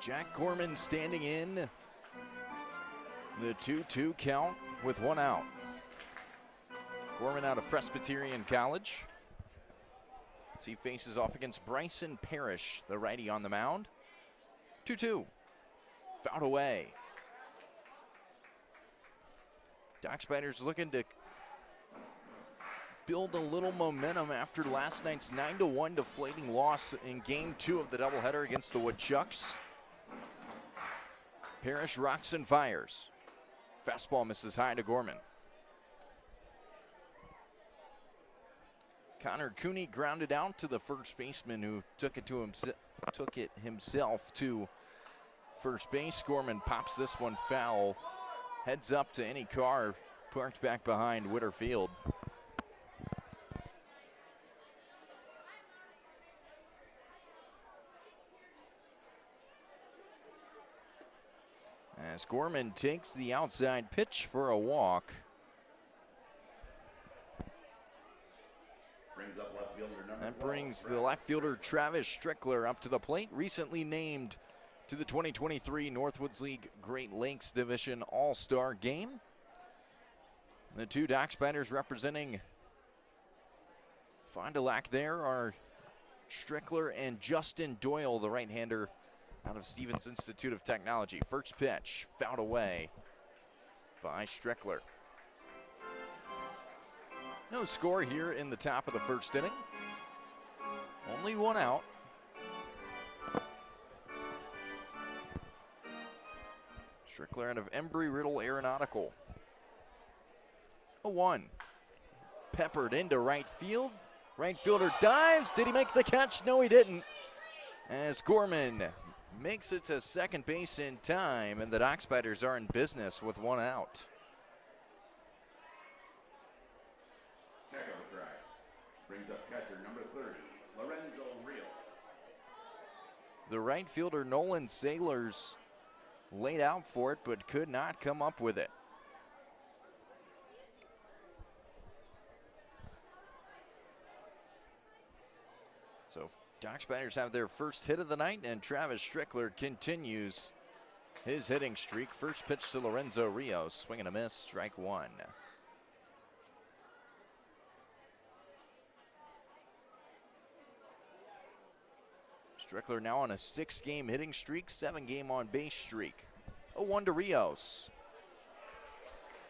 Jack Gorman standing in the 2-2 count with one out. Gorman out of Presbyterian College. As he faces off against Bryson Parrish, the righty on the mound. 2-2, fouled away. Doc Spiders looking to build a little momentum after last night's 9-1 deflating loss in Game 2 of the doubleheader against the Woodchucks. Parrish rocks and fires. Fastball misses high to Gorman. Connor Cooney grounded out to the first baseman, who took it himself to first base. Gorman pops this one foul. Heads up to any car parked back behind Witter Field. As Gorman takes the outside pitch for a walk. That brings the left fielder Travis Strickler up to the plate, recently named to the 2023 Northwoods League Great Lakes Division All-Star Game. The two Doc Spiders representing Fond du Lac there are Strickler and Justin Doyle, the right-hander out of Stevens Institute of Technology. First pitch, fouled away by Strickler. No score here in the top of the first inning. Only one out. Strickler out of Embry-Riddle Aeronautical. 0-1. Peppered into right field. Right fielder dives. Did he make the catch? No, he didn't. As Gorman makes it to second base in time, and the Doc Spiders are in business with one out. Brings up catcher number 30, Lorenzo Rios. The right fielder Nolan Sailors laid out for it, but could not come up with it. So Doc Spiders have their first hit of the night, and Travis Strickler continues his hitting streak. First pitch to Lorenzo Rios, swing and a miss, strike one. Strickler now on a 6-game hitting streak, 7-game on-base streak. 0-1 to Rios.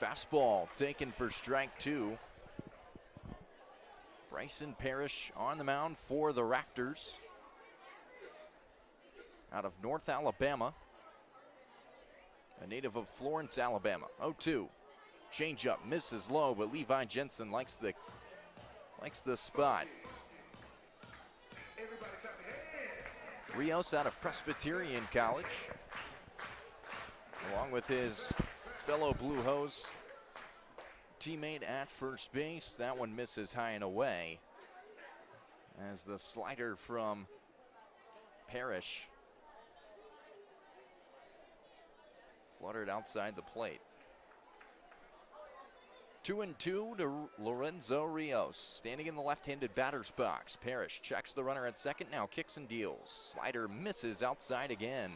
Fastball taken for strike two. Bryson Parrish on the mound for the Rafters out of North Alabama, a native of Florence, Alabama. 0-2. Changeup misses low, but Levi Jensen likes the spot. Rios out of Presbyterian College, along with his fellow Blue Hose teammate at first base. That one misses high and away as the slider from Parrish fluttered outside the plate. 2-2 to Lorenzo Rios, standing in the left-handed batter's box. Parrish checks the runner at second, now kicks and deals. Slider misses outside again.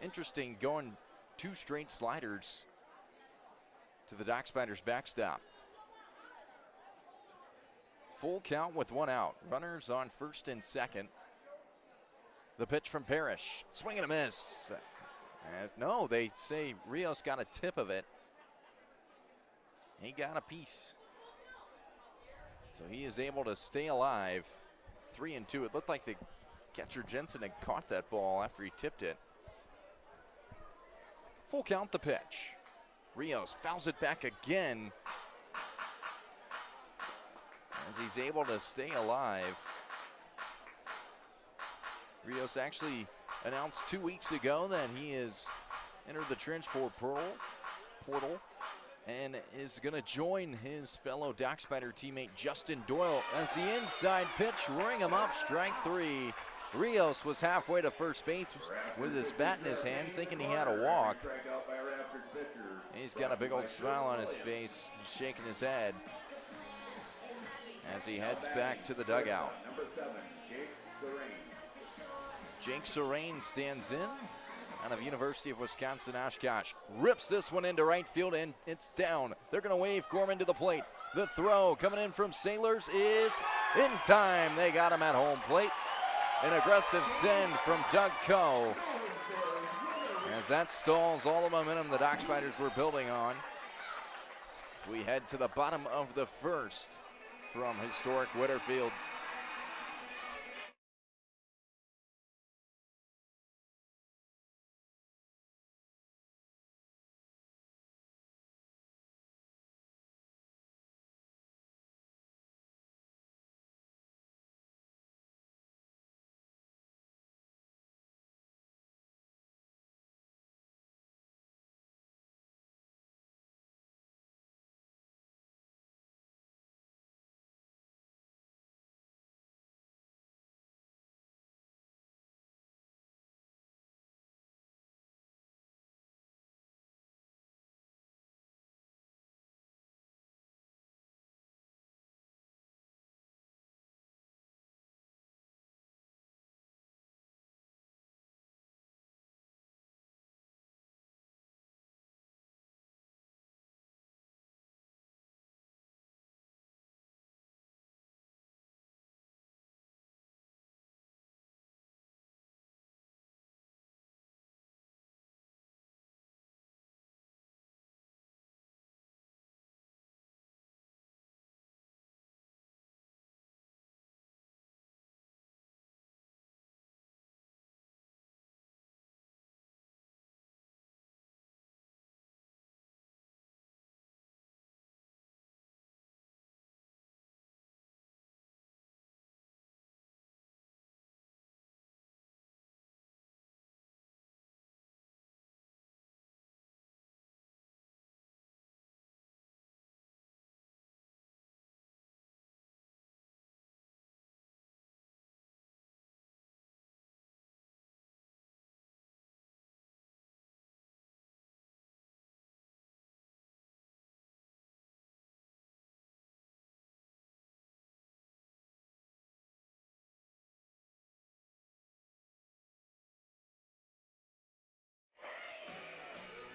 Interesting, going two straight sliders to the Doc Spiders backstop. Full count with one out. Runners on first and second. The pitch from Parrish. Swing and a miss. No, they say Rios got a tip of it. He got a piece. So he is able to stay alive. 3-2. It looked like the catcher Jensen had caught that ball after he tipped it. Full count the pitch. Rios fouls it back again as he's able to stay alive. Rios actually announced 2 weeks ago that he has entered the transfer portal and is going to join his fellow Doc Spider teammate Justin Doyle as the inside pitch, roaring him up, strike three. Rios was halfway to first base with his bat in his hand, thinking he had a walk. He's got a big old smile on his face, shaking his head as he heads back to the dugout. Jake Serain stands in out of University of Wisconsin-Oshkosh. Rips this one into right field, and it's down. They're going to wave Gorman to the plate. The throw coming in from Sailors is in time. They got him at home plate. An aggressive send from Doug Coe, as that stalls all the momentum the Dock Spiders were building on. As we head to the bottom of the first from historic Whitterfield.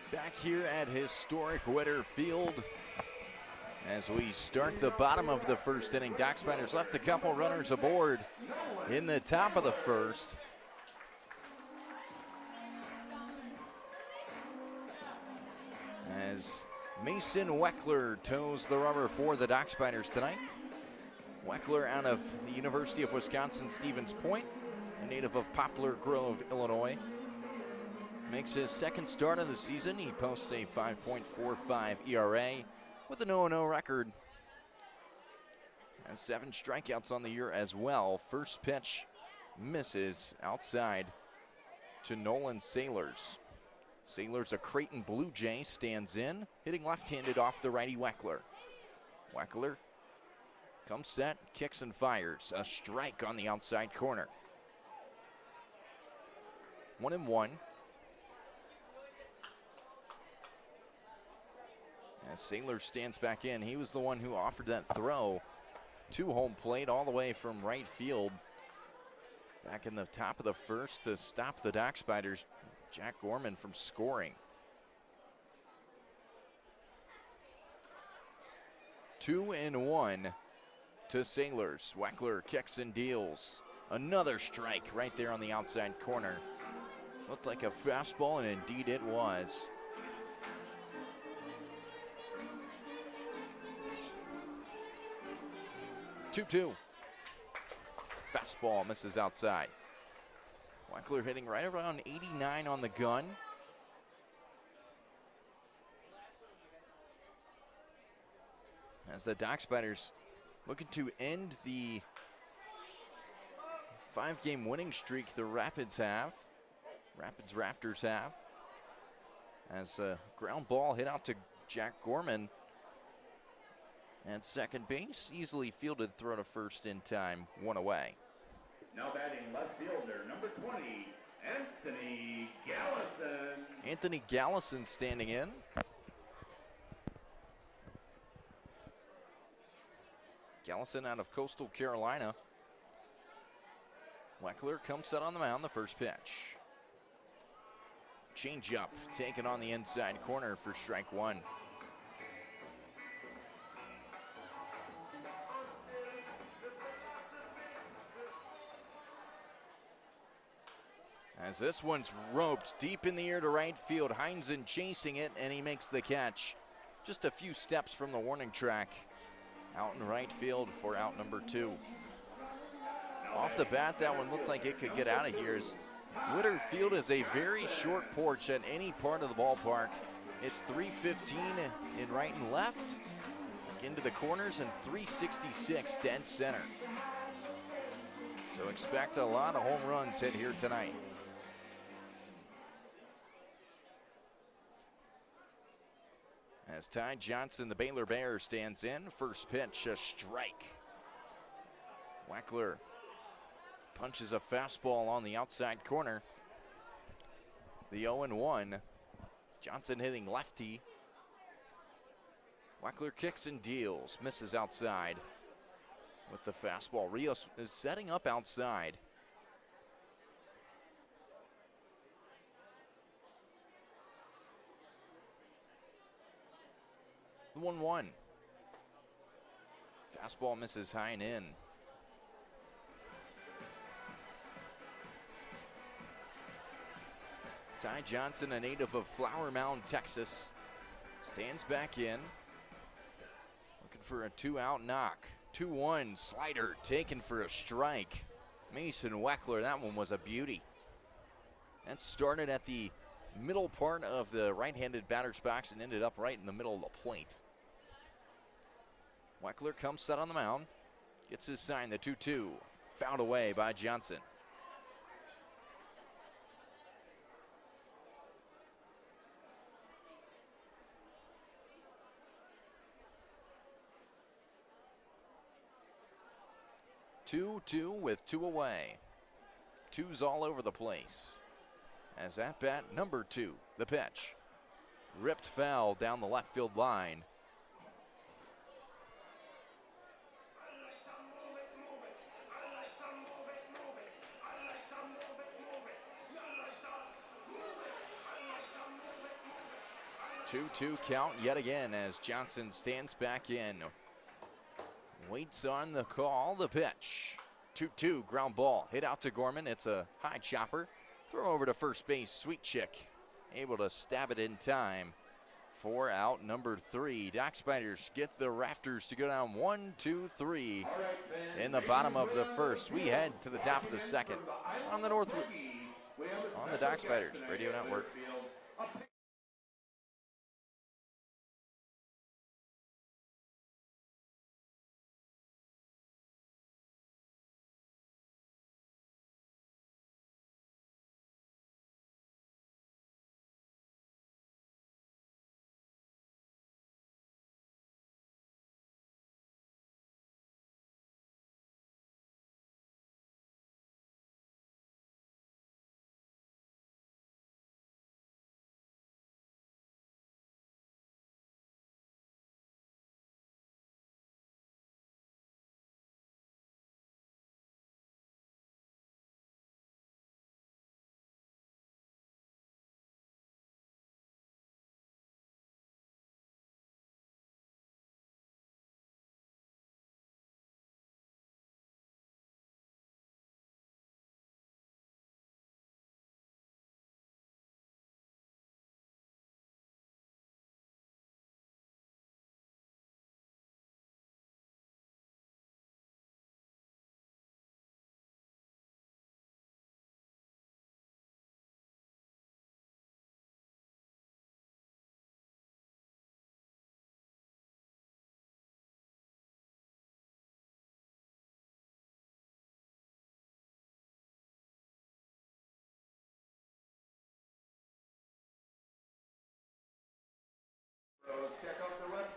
Back here at historic Whitterfield as we start the bottom of the first inning. Dock Spiders left a couple runners aboard in the top of the first. As Mason Weckler toes the rubber for the Dock Spiders tonight. Weckler out of the University of Wisconsin-Stevens Point, a native of Poplar Grove, Illinois. Makes his second start of the season. He posts a 5.45 ERA with an 0-0 record. Has 7 strikeouts on the year as well. First pitch misses outside to Nolan Sailors. Sailors, a Creighton Blue Jay, stands in, hitting left-handed off the righty Weckler. Weckler comes set, kicks and fires. A strike on the outside corner. 1-1. As Sailor stands back in, he was the one who offered that throw to home plate all the way from right field. Back in the top of the first to stop the Dock Spiders, Jack Gorman, from scoring. 2-1 to Sailors. Weckler kicks and deals. Another strike right there on the outside corner. Looked like a fastball, and indeed it was. Two. Fastball misses outside. Weckler hitting right around 89 on the gun. As the Dock Spiders looking to end the 5-game winning streak the Rafters have. As a ground ball hit out to Jack Gorman at second base, easily fielded throw to first in time, 1 away. Now batting left fielder, number 20, Anthony Gallison. Anthony Gallison standing in. Gallison out of Coastal Carolina. Weckler comes set on the mound, the first pitch. Change up, taken on the inside corner for strike one. As this one's roped deep in the air to right field, Heinzen chasing it, and he makes the catch. Just a few steps from the warning track. Out in right field for out number 2. Off the bat, that one looked like it could get out of here. Witter Field is a very short porch at any part of the ballpark. It's 315 in right and left, into the corners, and 366 dead center. So expect a lot of home runs hit here tonight. As Ty Johnson, the Baylor Bear, stands in. First pitch, a strike. Weckler punches a fastball on the outside corner. The 0-1. Johnson hitting lefty. Weckler kicks and deals, misses outside with the fastball. Rios is setting up outside. The 1-1. Fastball misses high and in. Ty Johnson, a native of Flower Mound, Texas, stands back in. Looking for a 2-out knock. 2-1 slider taken for a strike. Mason Weckler, that one was a beauty. That started at the middle part of the right-handed batter's box and ended up right in the middle of the plate. Weckler comes set on the mound, gets his sign, the 2-2, fouled away by Johnson. Two with 2 away. 2's all over the place. As at bat number 2, the pitch. Ripped foul down the left field line. Two count yet again as Johnson stands back in. Waits on the call, the pitch. 2-2, ground ball, hit out to Gorman. It's a high chopper. Throw over to first base, Sweet Chick. Able to stab it in time for out number 3. Doc Spiders get the Rafters to go down 1-2-3 in the bottom of the first. We head to the top of the second on the on the Doc Spiders Radio Network.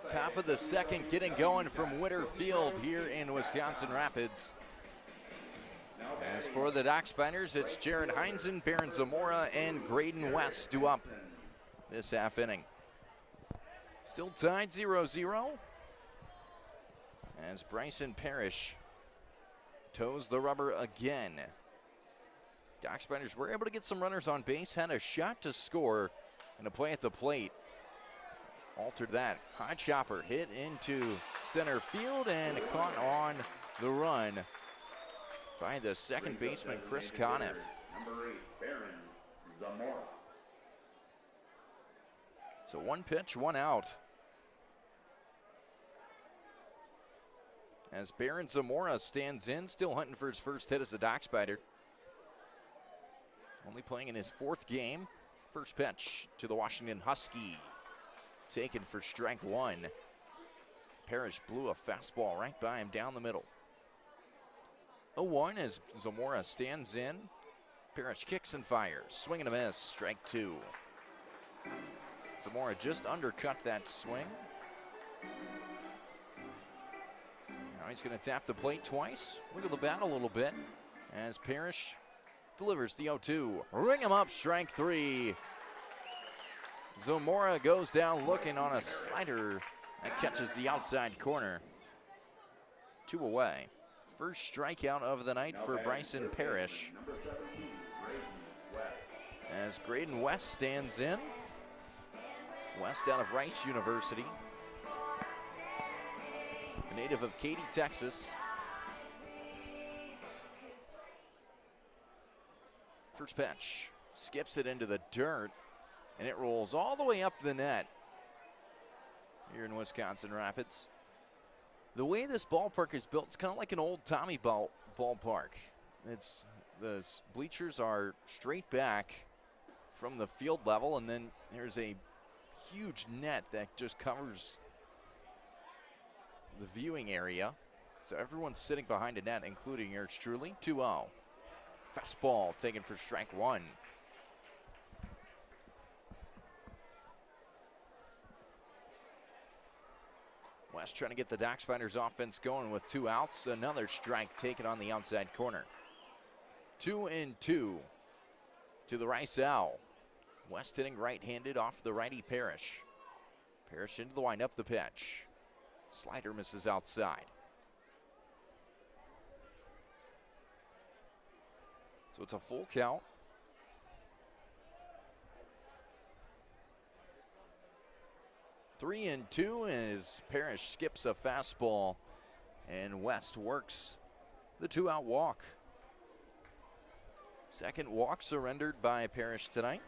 Top of the second, getting going from Witter Field here in Wisconsin Rapids. As for the Doc Spiders, it's Jared Heinzen, Baron Zamora, and Graydon West due up this half inning. Still tied 0-0 as Bryson Parrish toes the rubber again. Dock Spiders were able to get some runners on base, had a shot to score, and a play at the plate altered that. High chopper hit into center field and caught on the run by the second baseman, Chris Conniff. Number 8, Baron Zamora. So 1 pitch, 1 out. As Baron Zamora stands in, still hunting for his first hit as a Dock Spider. Only playing in his 4th game. First pitch to the Washington Husky. Taken for strike 1. Parrish blew a fastball right by him down the middle. 0-1 as Zamora stands in. Parrish kicks and fires. Swing and a miss. Strike 2. Zamora just undercut that swing. Now he's going to tap the plate twice. Wiggle the bat a little bit as Parrish delivers the 0-2. Ring him up. Strike 3. Zamora goes down looking on a slider that catches the outside corner. 2 away. First strikeout of the night for Bryson Parrish. Number 17, Graydon West. As Graydon West stands in. West out of Rice University. A native of Katy, Texas. First pitch. Skips it into the dirt. And it rolls all the way up the net here in Wisconsin Rapids. The way this ballpark is built, it's kind of like an old Tommy ballpark. The bleachers are straight back from the field level, and then there's a huge net that just covers the viewing area. So everyone's sitting behind a net, including yours truly. 2-0. Fastball taken for strike 1. West trying to get the Dock Spiders offense going with 2 outs. Another strike taken on the outside corner. 2-2 to the Rice Owl. West hitting right-handed off the righty Parrish. Parrish into the windup, the pitch. Slider misses outside. So it's a full count. Three and two as Parrish skips a fastball and West works the 2-out walk. Second walk surrendered by Parrish tonight.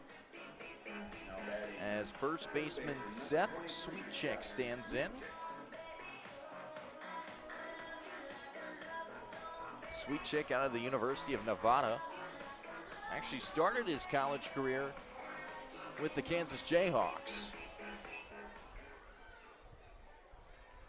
As first baseman Seth Sweetchick stands in. Sweetchick out of the University of Nevada. Actually started his college career with the Kansas Jayhawks.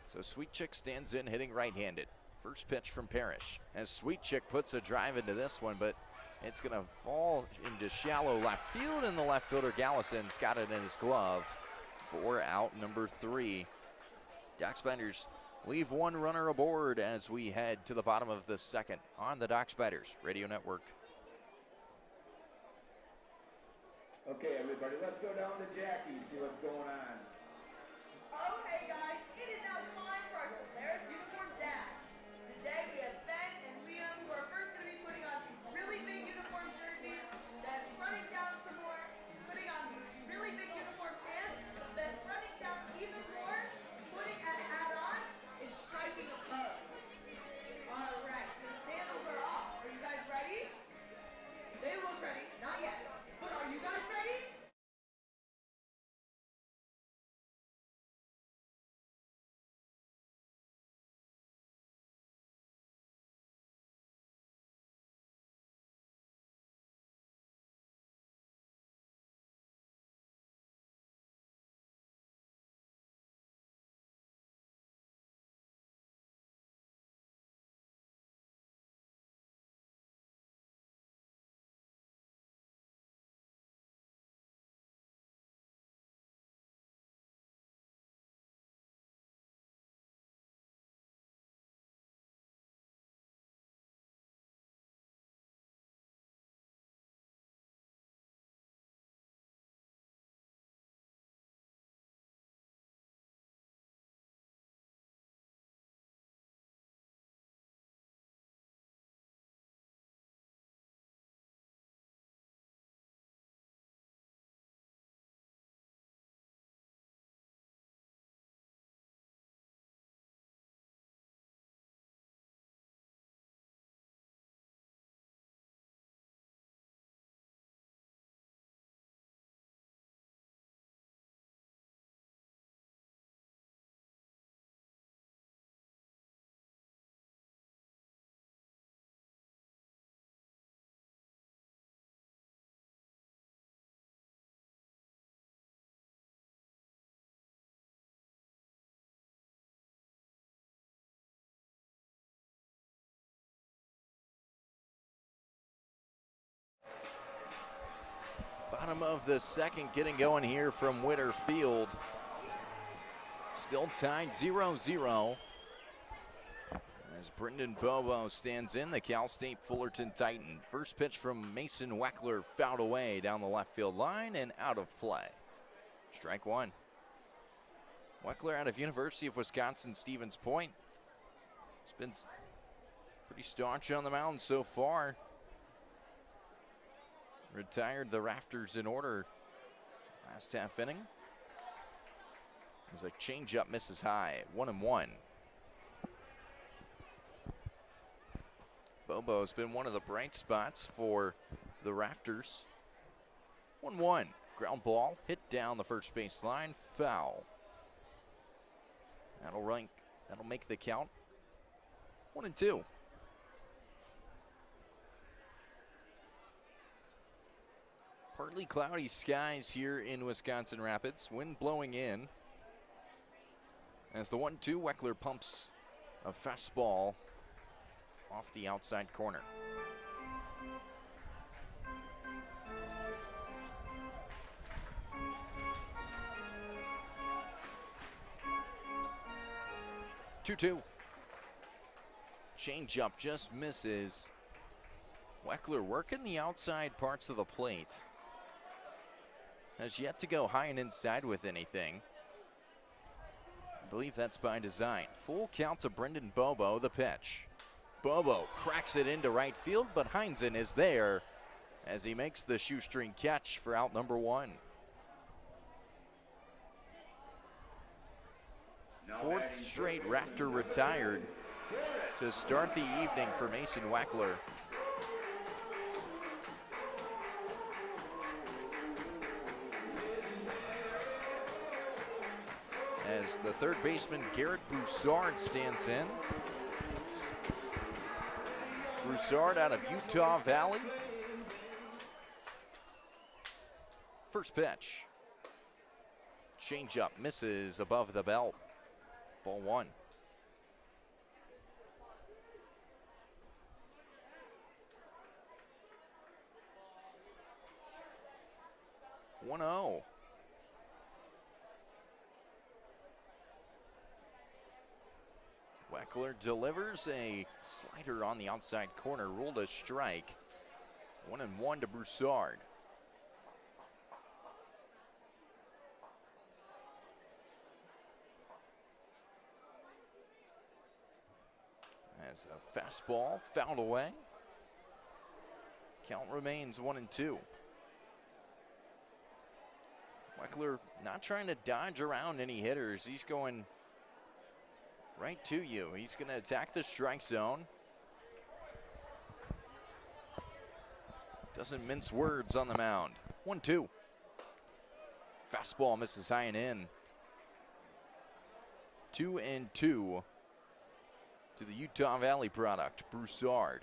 So Sweetchick stands in hitting right-handed. First pitch from Parrish as Sweetchick puts a drive into this one, but it's going to fall into shallow left field, and the left fielder Gallison's got it in his glove for out number 3. Dock Spiders leave one runner aboard as we head to the bottom of the second on the Dock Spiders Radio Network. Okay, everybody, let's go down to Jackie, see what's going on. Okay, guys, it is now time for our Solaris Uniform Dash. Today we have Ben and Liam, who are first going to be putting on these really big uniform jerseys, then running down some more, putting on these really big uniform pants, then running down even more, putting a hat on, and striking a pose. Alright, the sandals are off. Are you guys ready? They look ready. Not yet. But are you guys ready? Bottom of the second getting going here from Witter Field. Still tied 0-0. As Brendan Bobo stands in, the Cal State Fullerton Titan. First pitch from Mason Weckler fouled away down the left field line and out of play. Strike one. Weckler out of University of Wisconsin Stevens Point. He's been pretty staunch on the mound so far. Retired the Rafters in order last half inning. As a changeup misses high, 1-1. Bobo's been one of the bright spots for the Rafters. 1-1. Ground ball hit down the first base line, foul. That'll make the count 1-2. Partly cloudy skies here in Wisconsin Rapids. Wind blowing in. As the 1-2, Weckler pumps a fastball off the outside corner. Two-two. Changeup just misses. Weckler working the outside parts of the plate. Has yet to go high and inside with anything. I believe that's by design. Full count to Brendan Bobo, the pitch. Bobo cracks it into right field, but Heinzen is there as he makes the shoestring catch for out number one. Fourth straight Rafter retired to start the evening for Mason Weckler. As the third baseman Garrett Broussard stands in. Broussard out of Utah Valley. First pitch. Changeup misses above the belt. Ball one. 1-0. Weckler delivers a slider on the outside corner, ruled a strike. 1-1 to Broussard. As a fastball fouled away. Count remains 1-2. Weckler not trying to dodge around any hitters. He's going right to you. He's going to attack the strike zone. Doesn't mince words on the mound. 1-2. Fastball misses high and in. 2-2 to the Utah Valley product, Broussard.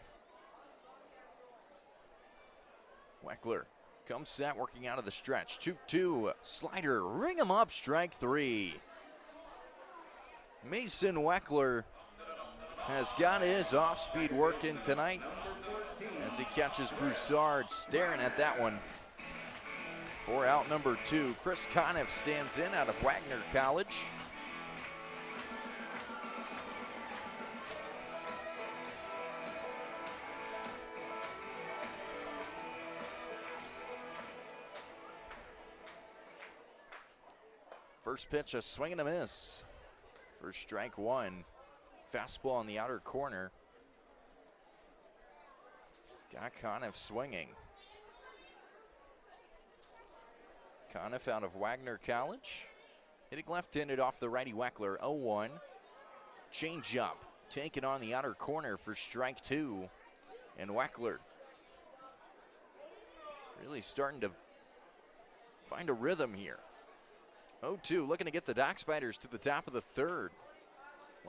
Weckler comes set, working out of the stretch. 2-2, slider, ring him up, strike three. Mason Weckler has got his off-speed working tonight as he catches Broussard staring at that one. For out number two, Chris Conniff stands in out of Wagner College. First pitch, a swing and a miss for strike one. Fastball on the outer corner. Got Conniff swinging. Conniff out of Wagner College. Hitting left-handed off the righty Weckler, 0-1. Change-up, taken on the outer corner for strike two. And Weckler really starting to find a rhythm here. 0-2, looking to get the Dock Spiders to the top of the third.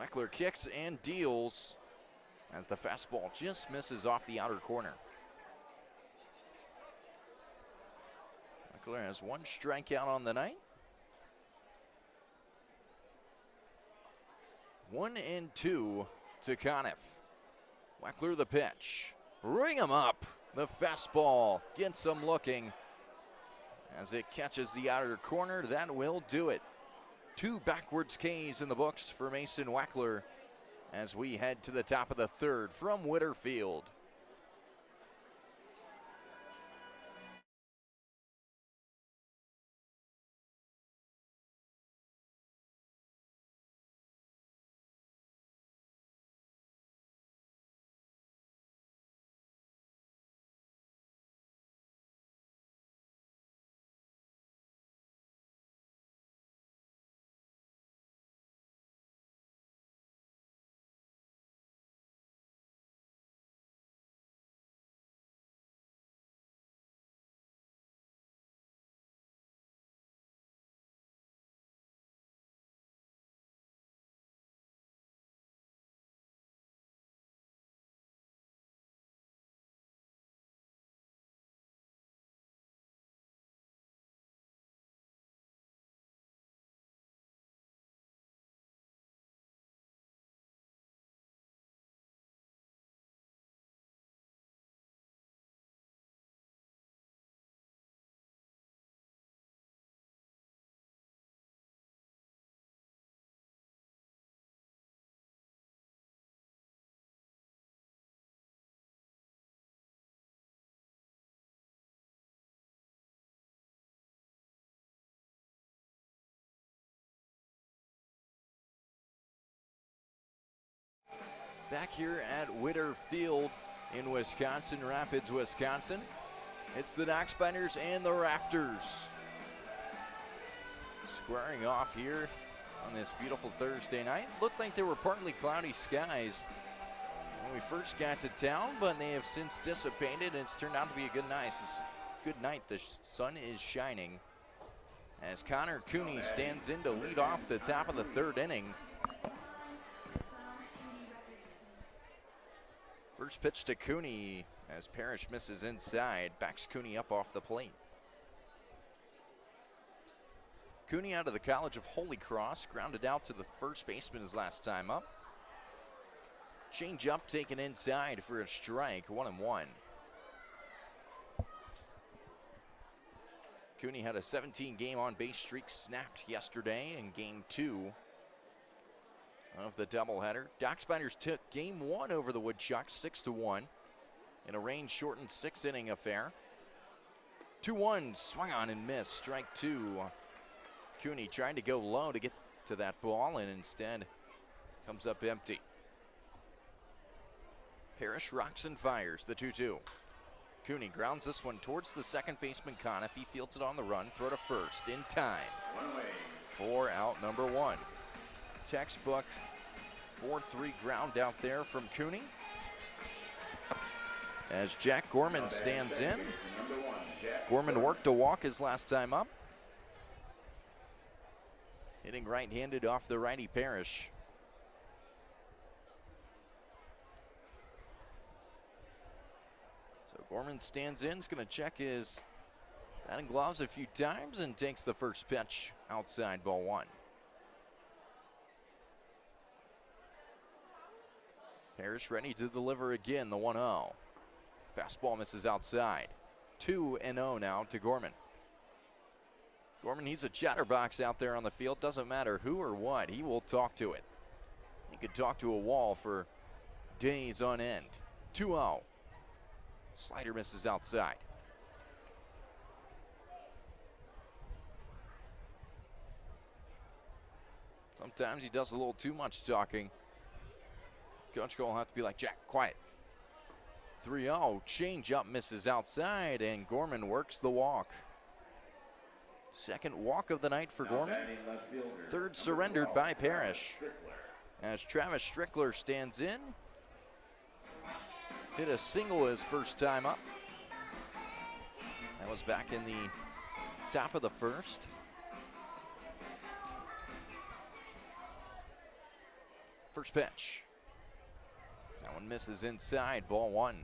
Weckler kicks and deals as the fastball just misses off the outer corner. Weckler has one strikeout on the night. 1-2 to Conniff. Weckler the pitch. Ring him up. The fastball gets him looking. as it catches the outer corner. That will do it. 2 backwards Ks in the books for Mason Weckler as we head to the top of the third from Whitterfield. Back here at Whitterfield in Wisconsin Rapids, Wisconsin. It's the Doxbinders and the Rafters squaring off here on this beautiful Thursday night. Looked like there were partly cloudy skies when we first got to town, but they have since dissipated, and it's turned out to be a good night. The sun is shining as Connor Cooney stands in to lead off the top of the third inning. First pitch to Cooney as Parrish misses inside, backs Cooney up off the plate. Cooney out of the College of Holy Cross, grounded out to the first baseman his last time up. Change up taken inside for a strike, 1-1. Cooney had a 17-game on-base streak snapped yesterday in Game 2 of the doubleheader. Doxbinders took Game 1 over the Woodchucks, 6-1, in a rain-shortened 6-inning affair. 2-1, swung on and missed, strike 2. Cooney trying to go low to get to that ball, and instead comes up empty. Parrish rocks and fires, the 2-2. Cooney grounds this one towards the second baseman Conniff. He fields it on the run, throw to first in time for out number 1. Textbook 4-3 ground out there from Cooney. As Jack Gorman stands in. Gorman worked a walk his last time up. Hitting right-handed off the righty Parrish. So Gorman stands in, is going to check his batting gloves a few times and takes the first pitch outside, ball 1. Parrish ready to deliver again, the 1-0. Fastball misses outside. 2-0 now to Gorman. Gorman needs a chatterbox out there on the field. Doesn't matter who or what, he will talk to it. He could talk to a wall for days on end. 2-0. Slider misses outside. Sometimes he does a little too much talking. Coach Cole will have to be like, Jack, quiet. 3-0, change up, misses outside, and Gorman works the walk. Second walk of the night for Gorman. Third surrendered by Parrish. As Travis Strickler stands in. Hit a single his first time up. That was back in the top of the first. First pitch. That one misses inside, ball 1.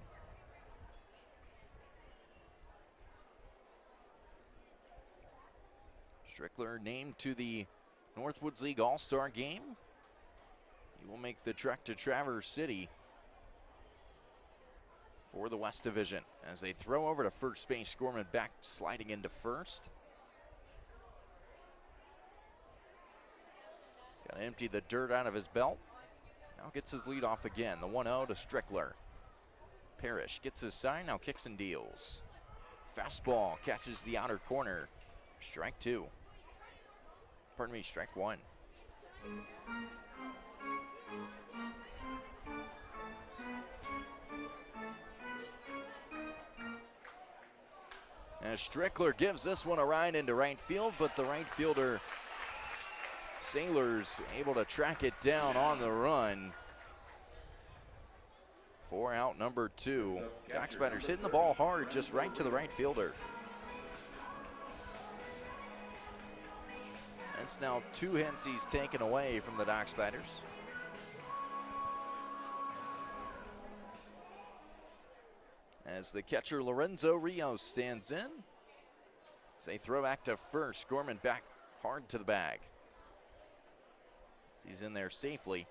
Strickler named to the Northwoods League All-Star game. He will make the trek to Traverse City for the West Division as they throw over to first base. Gorman back sliding into first. Got to empty the dirt out of his belt. Now gets his lead off again. The 1-0 to Strickler. Parrish gets his sign, now kicks and deals. Fastball catches the outer corner. Strike 2. Pardon me, strike 1. As Strickler gives this one a ride into right field, but the right fielder, Sailors, able to track it down on the run. 4 out, number 2. Dockspatters hitting the ball hard, just right to the right fielder. That's now 2 hits he's taken away from the Dockspatters. As the catcher Lorenzo Rios stands in. As they throw back to first, Gorman back hard to the bag. He's in there safely.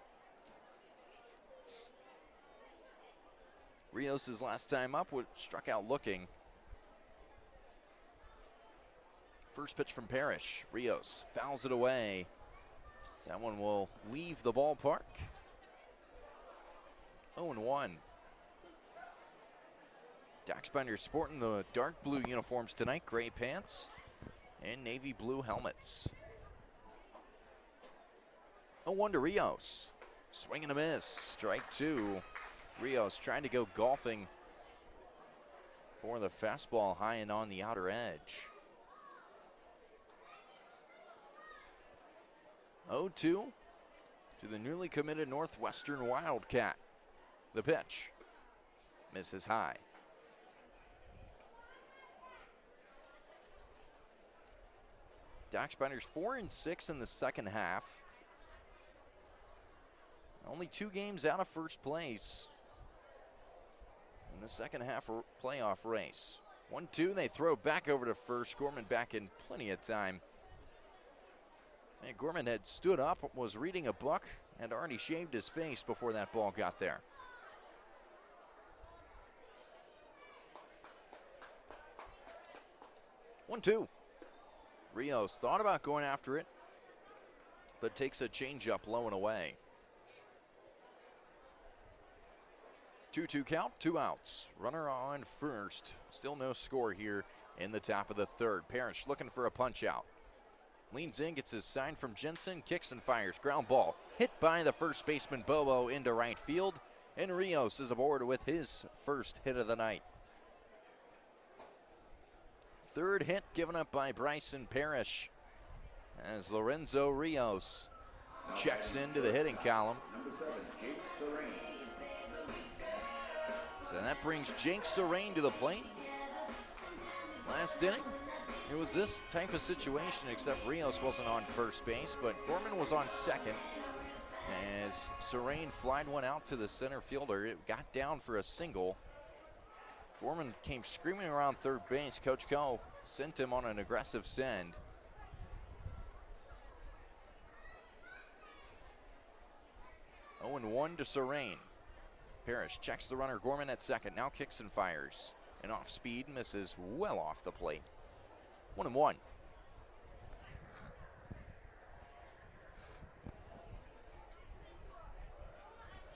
Rios' last time up struck out looking. First pitch from Parrish. Rios fouls it away. So that one will leave the ballpark. 0-1. Dockspatters sporting the dark blue uniforms tonight, gray pants and navy blue helmets. 0-1 to Rios. Swing and a miss, strike 2. Rios trying to go golfing for the fastball high and on the outer edge. 0-2 to the newly committed Northwestern Wildcat. The pitch misses high. Dockspatters 4-6 in the second half. Only 2 games out of first place in the second half playoff race. 1-2, they throw back over to first. Gorman back in plenty of time. And Gorman had stood up, was reading a book, and already shaved his face before that ball got there. One, two. Rios thought about going after it, but takes a changeup low and away. 2-2 count, 2 outs. Runner on first. Still no score here in the top of the third. Parrish looking for a punch out. Leans in, gets his sign from Jensen, kicks and fires. Ground ball hit by the first baseman Bobo into right field. And Rios is aboard with his first hit of the night. Third hit given up by Bryson Parrish as Lorenzo Rios checks into the hitting column. So that brings Jake Serrain to the plate. Last inning, it was this type of situation, except Rios wasn't on first base, but Gorman was on second. As Serrain flied one out to the center fielder, it got down for a single. Gorman came screaming around third base. Coach Coe sent him on an aggressive send. Oh, and 1 to Serrain. Parrish checks the runner. Gorman at second. Now kicks and fires. And off speed, misses well off the plate. 1-1.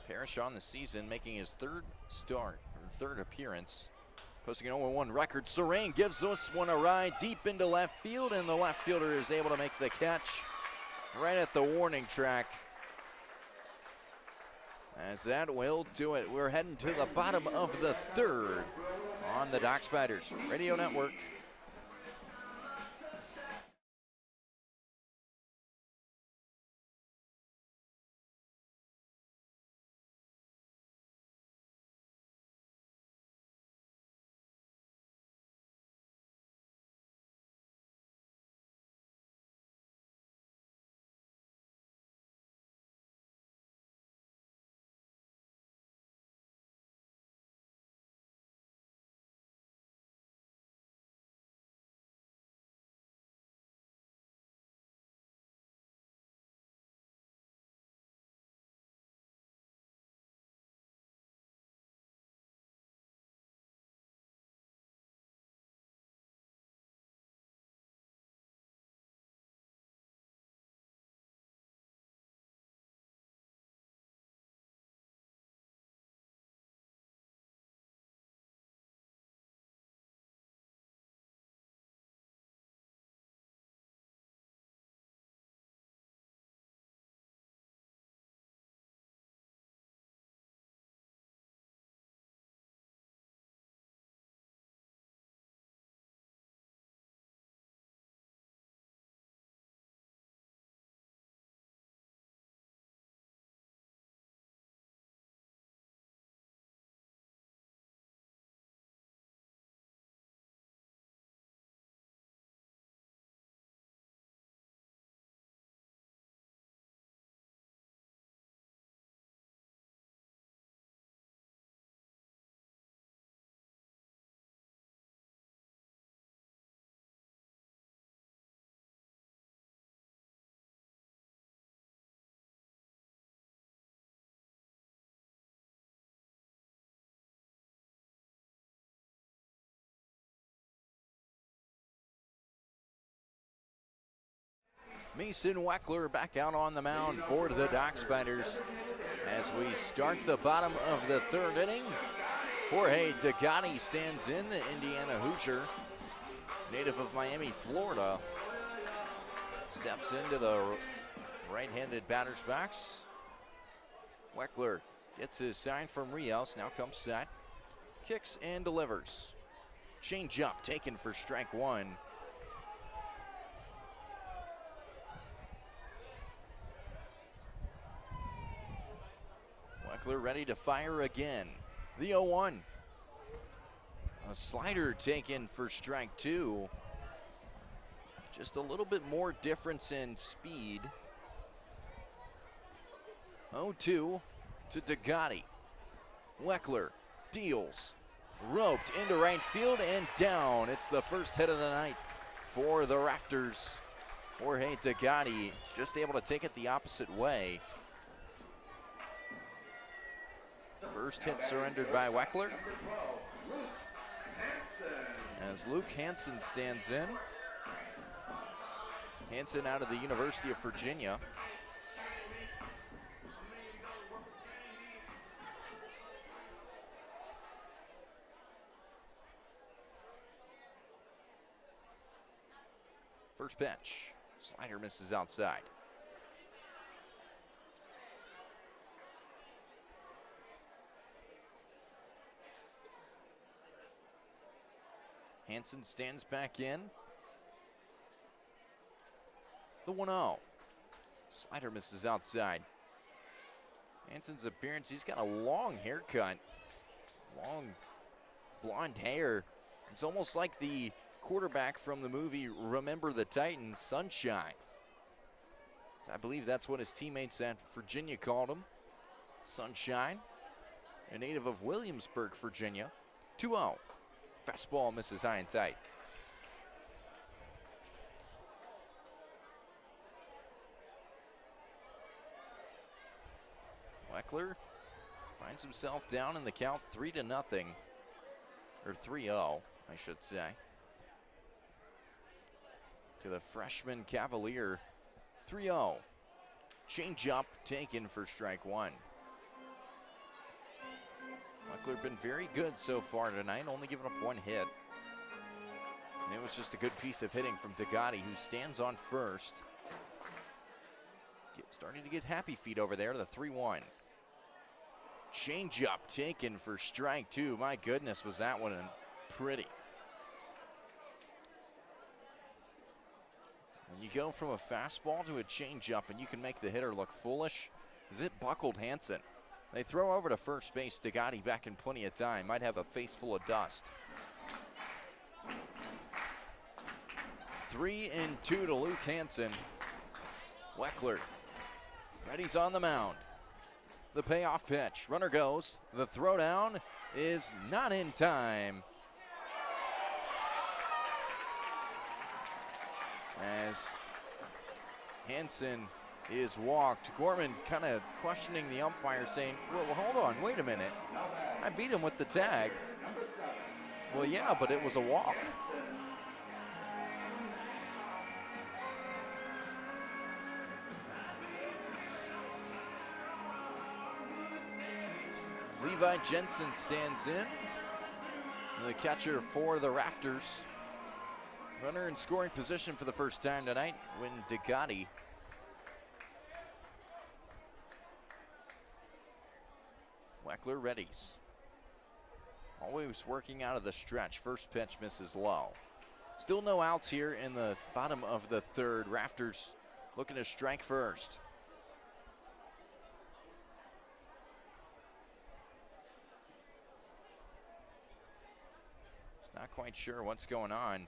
Parrish on the season, making his third start, or third appearance. Posting an 0-1 record. Serrain gives this one a ride deep into left field, and the left fielder is able to make the catch right at the warning track. As that will do it. We're heading to the bottom of the third on the Dockspatters Radio Network. Mason Weckler back out on the mound for the Dock Spiders as we start the bottom of the third inning. Jorge Degani stands in, the Indiana Hoosier, native of Miami, Florida. Steps into the right-handed batter's box. Weckler gets his sign from Rios, now comes set. Kicks and delivers. Change up taken for strike one. Weckler ready to fire again. The 0-1. A slider taken for strike two. Just a little bit more difference in speed. 0-2 to Degani. Weckler deals. Roped into right field and down. It's the first hit of the night for the Rafters. Jorge Degani just able to take it the opposite way. First hit surrendered by Weckler. As Luke Hansen stands in. Hansen out of the University of Virginia. First pitch, slider misses outside. Hansen stands back in. The 1-0. Slider misses outside. Hansen's appearance, he's got a long haircut. Long blonde hair. It's almost like the quarterback from the movie Remember the Titans, Sunshine. I believe that's what his teammates at Virginia called him. Sunshine, a native of Williamsburg, Virginia. 2-0. Fastball misses high and tight. Weckler finds himself down in the count 3-0, or 3-0, I should say, to the freshman Cavalier. 3-0. Change up taken for strike one. Weckler been very good so far tonight, only giving up one hit. And it was just a good piece of hitting from Degani, who stands on first. Starting to get happy feet over there, the 3-1. Change up taken for strike two. My goodness, was that one pretty. When you go from a fastball to a changeup and you can make the hitter look foolish, is it buckled Hansen? They throw over to first base. Degani back in plenty of time. Might have a face full of dust. 3-2 to Luke Hansen. Weckler, ready's on the mound. The payoff pitch. Runner goes. The throwdown is not in time. As Hansen is walked. Gorman kind of questioning the umpire, saying, well, hold on, wait a minute. I beat him with the tag. Well, yeah, but it was a walk. Levi Jensen stands in. The catcher for the Rafters. Runner in scoring position for the first time tonight when Degani. Weckler readies. Always working out of the stretch. First pitch misses low. Still no outs here in the bottom of the third. Rafters looking to strike first. Not quite sure what's going on.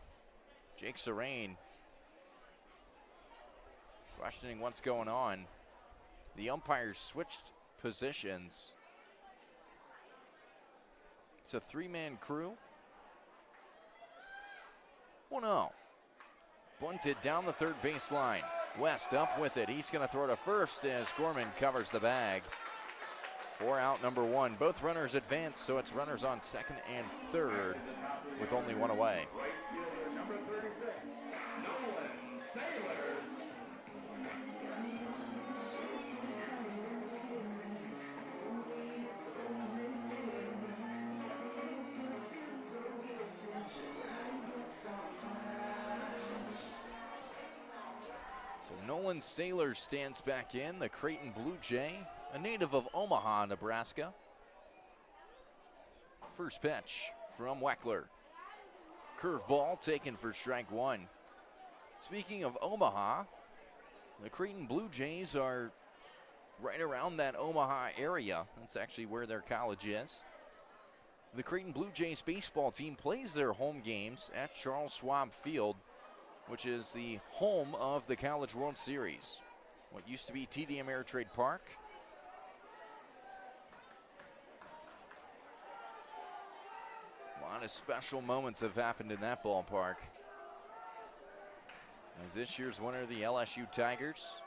Jake Serrain questioning what's going on. The umpires switched positions. It's a three-man crew. 1-0. Bunted down the third baseline. West up with it. He's going to throw to first as Gorman covers the bag. 4 out, number one. Both runners advance, so it's runners on second and third with only one away. So Nolan Saylor stands back in, the Creighton Blue Jay, a native of Omaha, Nebraska. First pitch from Weckler. Curveball taken for strike one. Speaking of Omaha, the Creighton Blue Jays are right around that Omaha area. That's actually where their college is. The Creighton Blue Jays baseball team plays their home games at Charles Schwab Field, which is the home of the College World Series. What used to be TD Ameritrade Park. A lot of special moments have happened in that ballpark. As this year's winner, the LSU Tigers,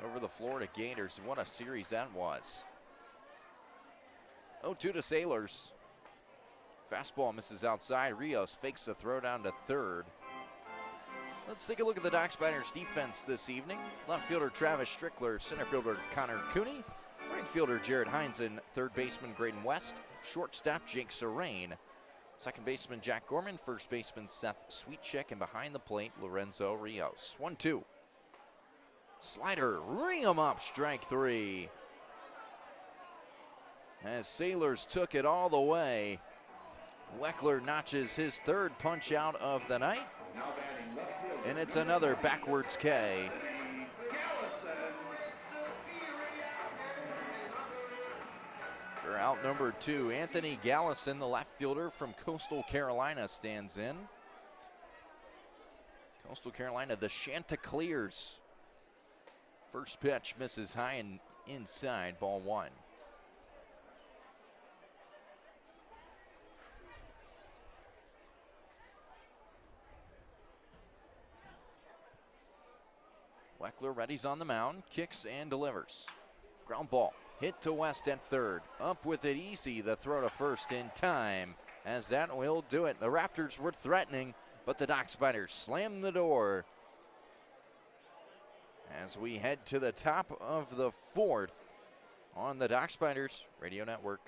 over the Florida Gators. What a series that was. 0-2 to Sailors. Fastball misses outside. Rios fakes the throw down to third. Let's take a look at the Dock Spiders defense this evening. Left fielder Travis Strickler, center fielder Connor Cooney, right fielder Jared Heinzen, third baseman Graydon West, shortstop Jake Serrain, second baseman Jack Gorman, first baseman Seth Sweetchick, and behind the plate Lorenzo Rios. 1-2. Slider, ring him up, strike three. As Sailors took it all the way, Weckler notches his third punch out of the night. And it's another backwards K. For out number two, Anthony Gallison, the left fielder from Coastal Carolina, stands in. Coastal Carolina, the Chanticleers. First pitch misses high and inside, ball one. Weckler ready's on the mound, kicks and delivers. Ground ball, hit to West at third. Up with it easy, the throw to first in time, as that will do it. The Rafters were threatening, but the Dock Spiders slam the door. As we head to the top of the fourth on the Dock Spiders Radio Network.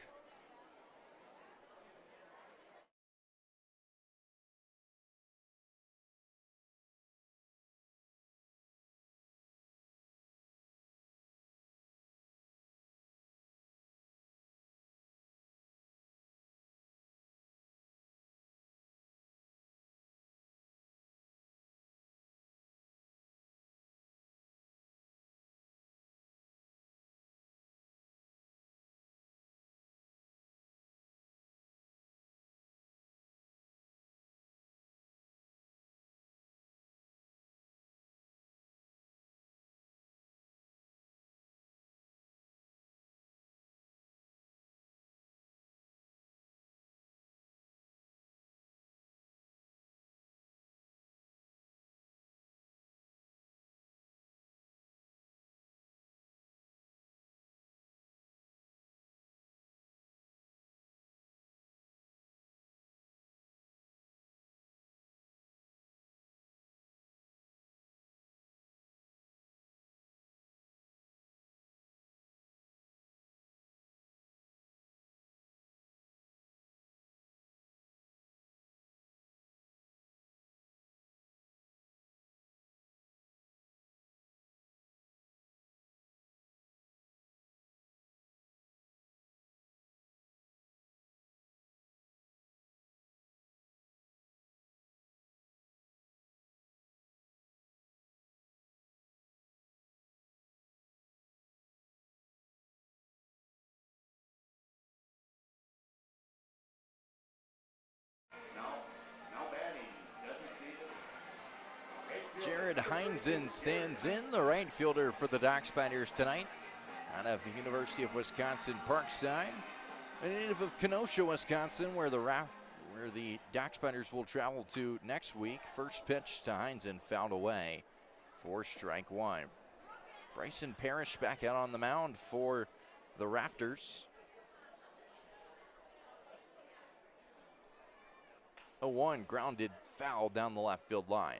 Jared Heinzen stands in, the right fielder for the Dock Spiders tonight, out of the University of Wisconsin Parkside, a native of Kenosha, Wisconsin, where the Dock Spiders will travel to next week. First pitch to Heinzen, fouled away for strike one. Bryson Parrish back out on the mound for the Rafters. 0-1, grounded foul down the left field line.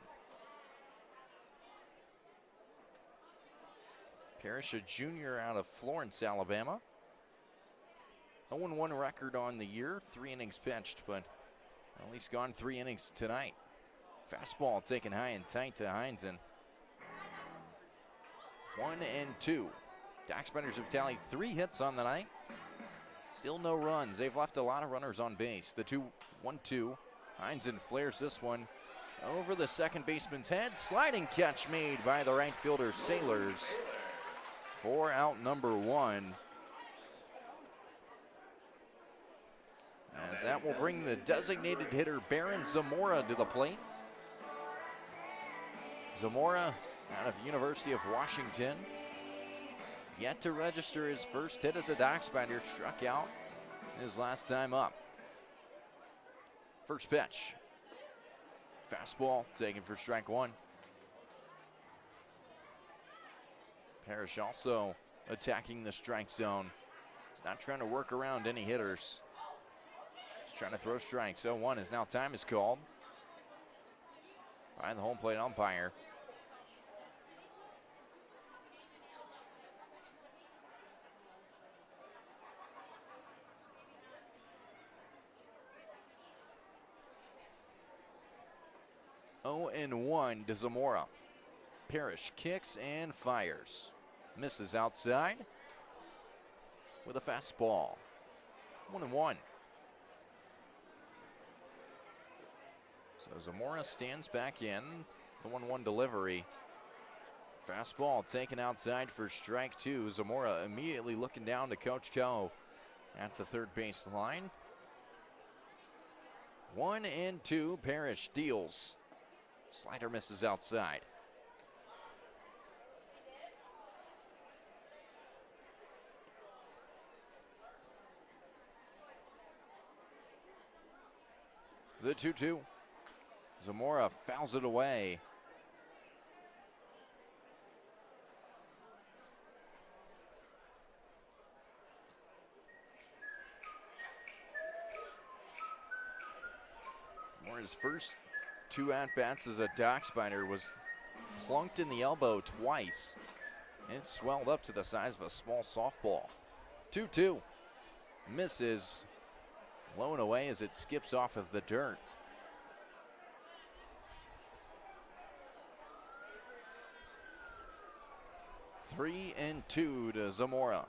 Parrish, a junior out of Florence, Alabama. 0-1 record on the year, 3 innings pitched, but at least gone 3 innings tonight. Fastball taken high and tight to Heinzen. 1-2. Doxbinders have tallied 3 hits on the night. Still no runs. They've left a lot of runners on base. The 2-1-2. Heinzen flares this one over the second baseman's head. Sliding catch made by the right fielder Sailors for out number 1. As that will bring the designated hitter Baron Zamora to the plate. Zamora out of University of Washington. Yet to register his first hit as a Doxbinder. Struck out his last time up. First pitch. Fastball taken for strike 1. Parrish also attacking the strike zone. He's not trying to work around any hitters. He's trying to throw strikes. 0-1 is now time is called by the home plate umpire. And 1 to Zamora. Parrish kicks and fires. Misses outside with a fastball. 1-1. So Zamora stands back in. The 1-1 delivery. Fastball taken outside for strike 2. Zamora immediately looking down to Coach Co at the third base line. 1-2. Parrish deals. Slider misses outside. The 2-2. Zamora fouls it away. Zamora's first 2 at-bats as a Doxbinder was plunked in the elbow twice. And it swelled up to the size of a small softball. 2-2. Misses. Blown away as it skips off of the dirt. Three and 2 to Zamora.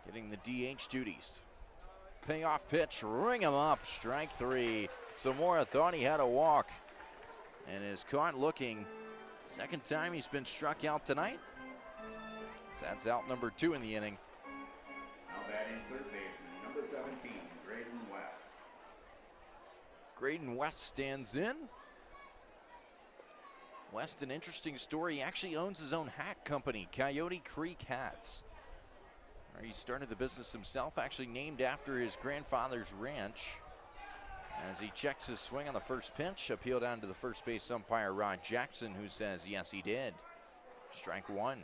Getting the DH duties. Payoff pitch, ring him up, strike 3. Zamora thought he had a walk and is caught looking. Second time he's been struck out tonight. So that's out number 2 in the inning. Now batting third baseman, number 17, Graydon West. Graydon West stands in. West, an interesting story. He actually owns his own hat company, Coyote Creek Hats. He started the business himself, actually named after his grandfather's ranch. As he checks his swing on the first pitch, appealed down to the first base umpire, Rod Jackson, who says, yes, he did. Strike 1.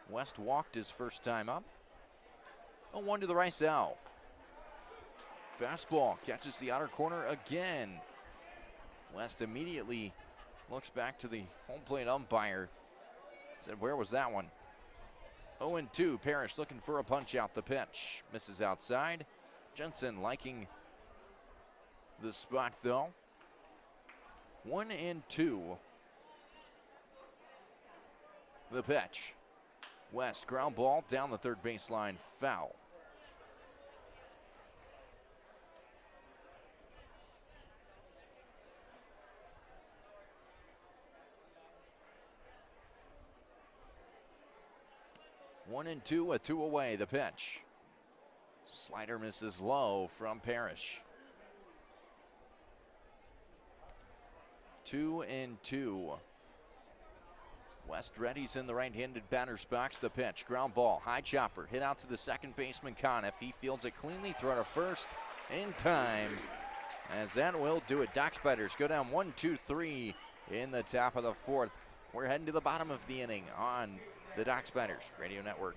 West walked his first time up. 0-1 to the right side. Fastball catches the outer corner again. West immediately looks back to the home plate umpire. Said, where was that one? 0-2, Parrish looking for a punch out the pitch. Misses outside. Jensen liking the spot though. 1-2. The pitch. West ground ball down the third baseline, foul. One and two, a 2 away, the pitch. Slider misses low from Parrish. 2-2. West readies in the right-handed batter's box. The pitch, ground ball, high chopper, hit out to the second baseman Conniff. He fields it cleanly, throw to first in time. As that will do it. Doxbinders go down 1-2-3 in the top of the 4th. We're heading to the bottom of the inning on the Doxbinders Radio Network.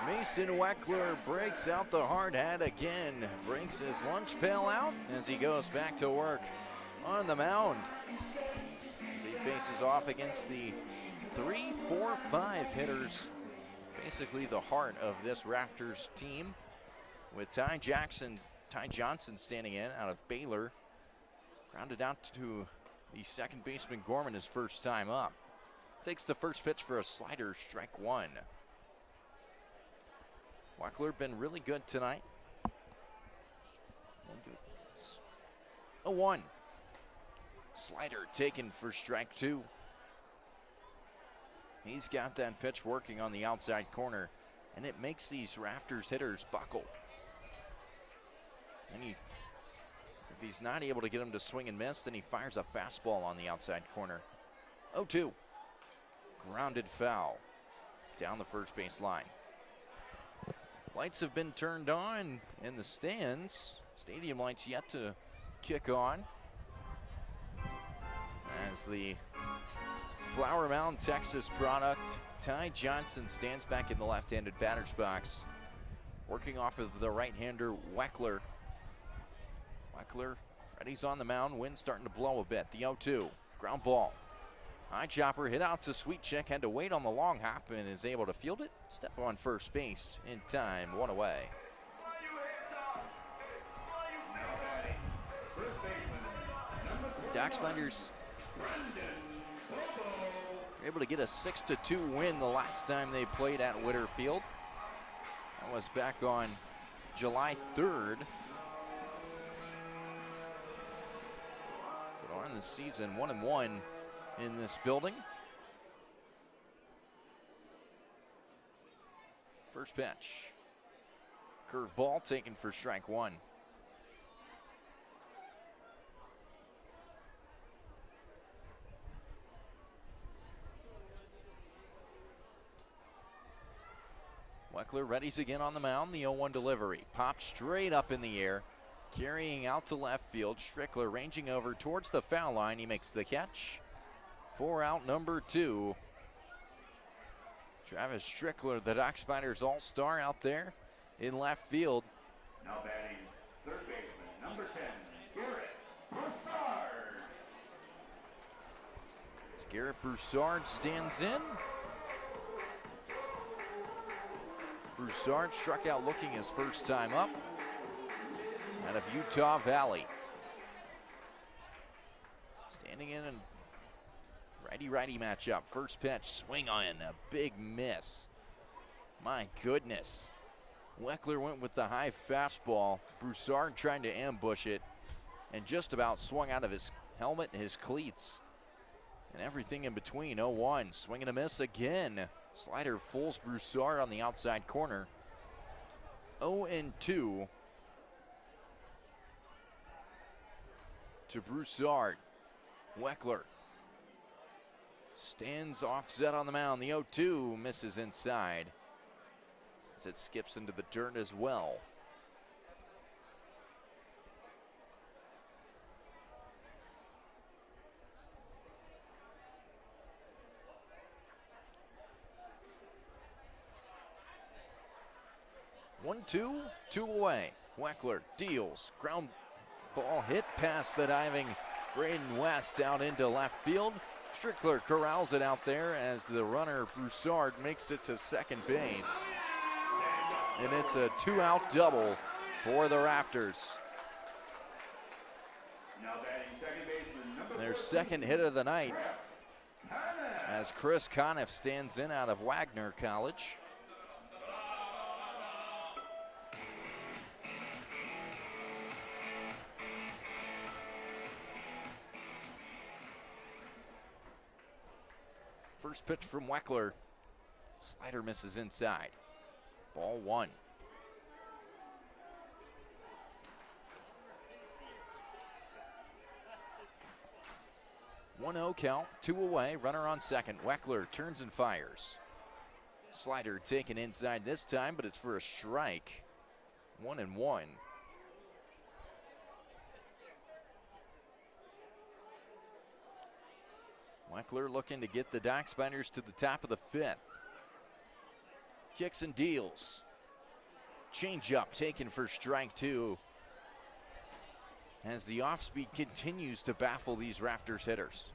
Mason Weckler breaks out the hard hat again, brings his lunch pail out as he goes back to work on the mound. As he faces off against the 3, 4, 5 hitters, basically the heart of this Rafters team, with Ty Johnson standing in out of Baylor. Grounded out to the second baseman Gorman his first time up. Takes the first pitch for a slider, strike one. Weckler been really good tonight. 0-1. Slider taken for strike two. He's got that pitch working on the outside corner, and it makes these Rafters hitters buckle. And if he's not able to get him to swing and miss, then he fires a fastball on the outside corner. 0-2. Grounded foul down the first base line. Lights have been turned on in the stands. Stadium lights yet to kick on, as the Flower Mound, Texas product, Ty Johnson, stands back in the left-handed batter's box, working off of the right-hander Weckler. Freddie's on the mound, wind starting to blow a bit. The 0-2, ground ball. High chopper hit out to Sweet Chick, had to wait on the long hop and is able to field it. Step on first base in time, one away. Doxbinders able to get a 6-2 win the last time they played at Witter Field. That was back on July 3rd. But on the season, 1-1 in this building. First pitch. Curve ball taken for strike one. Weckler readies again on the mound. The 0-1 delivery. Pops straight up in the air, carrying out to left field. Strickler ranging over towards the foul line. He makes the catch. 4 out, number 2. Travis Strickler, the Doxbinders all-star out there in left field. Now batting third baseman, number 10, Garrett Broussard. As Garrett Broussard stands in. Broussard struck out looking his first time up out of Utah Valley. Standing in and righty-righty matchup. First pitch, swing on, a big miss. My goodness. Weckler went with the high fastball. Broussard trying to ambush it and just about swung out of his helmet and his cleats and everything in between. 0-1, swing and a miss again. Slider fools Broussard on the outside corner. 0-2 to Broussard. Weckler stands offset on the mound. The 0-2 misses inside as it skips into the dirt as well. One, two away. Weckler deals. Ground ball hit past the diving Braden West out into left field. Strickler corrals it out there as the runner Broussard makes it to second base. And it's a 2-out double for the Rafters. Now batting second baseman, number Their 14, second hit of the night Conniff. as Chris Conniff stands in out of Wagner College. First pitch from Weckler. Slider misses inside. Ball one. 1-0 count, 2 away, runner on second. Weckler turns and fires. Slider taken inside this time, but it's for a strike. 1-1. Weckler looking to get the Doxbinders to the top of the fifth. Kicks and deals. Change up taken for strike 2. As the off speed continues to baffle these Rafters hitters.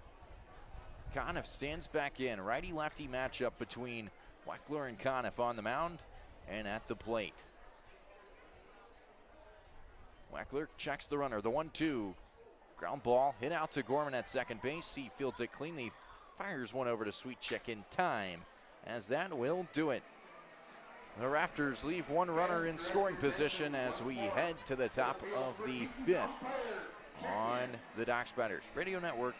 Conniff stands back in. Righty-lefty matchup between Weckler and Conniff on the mound and at the plate. Weckler checks the runner. The 1-2. Ground ball hit out to Gorman at second base. He fields it cleanly. Fires one over to Sweetcheck in time, as that will do it. The Rafters leave one runner in scoring position as we head to the top of the 5th on the Dockspatters Radio Network.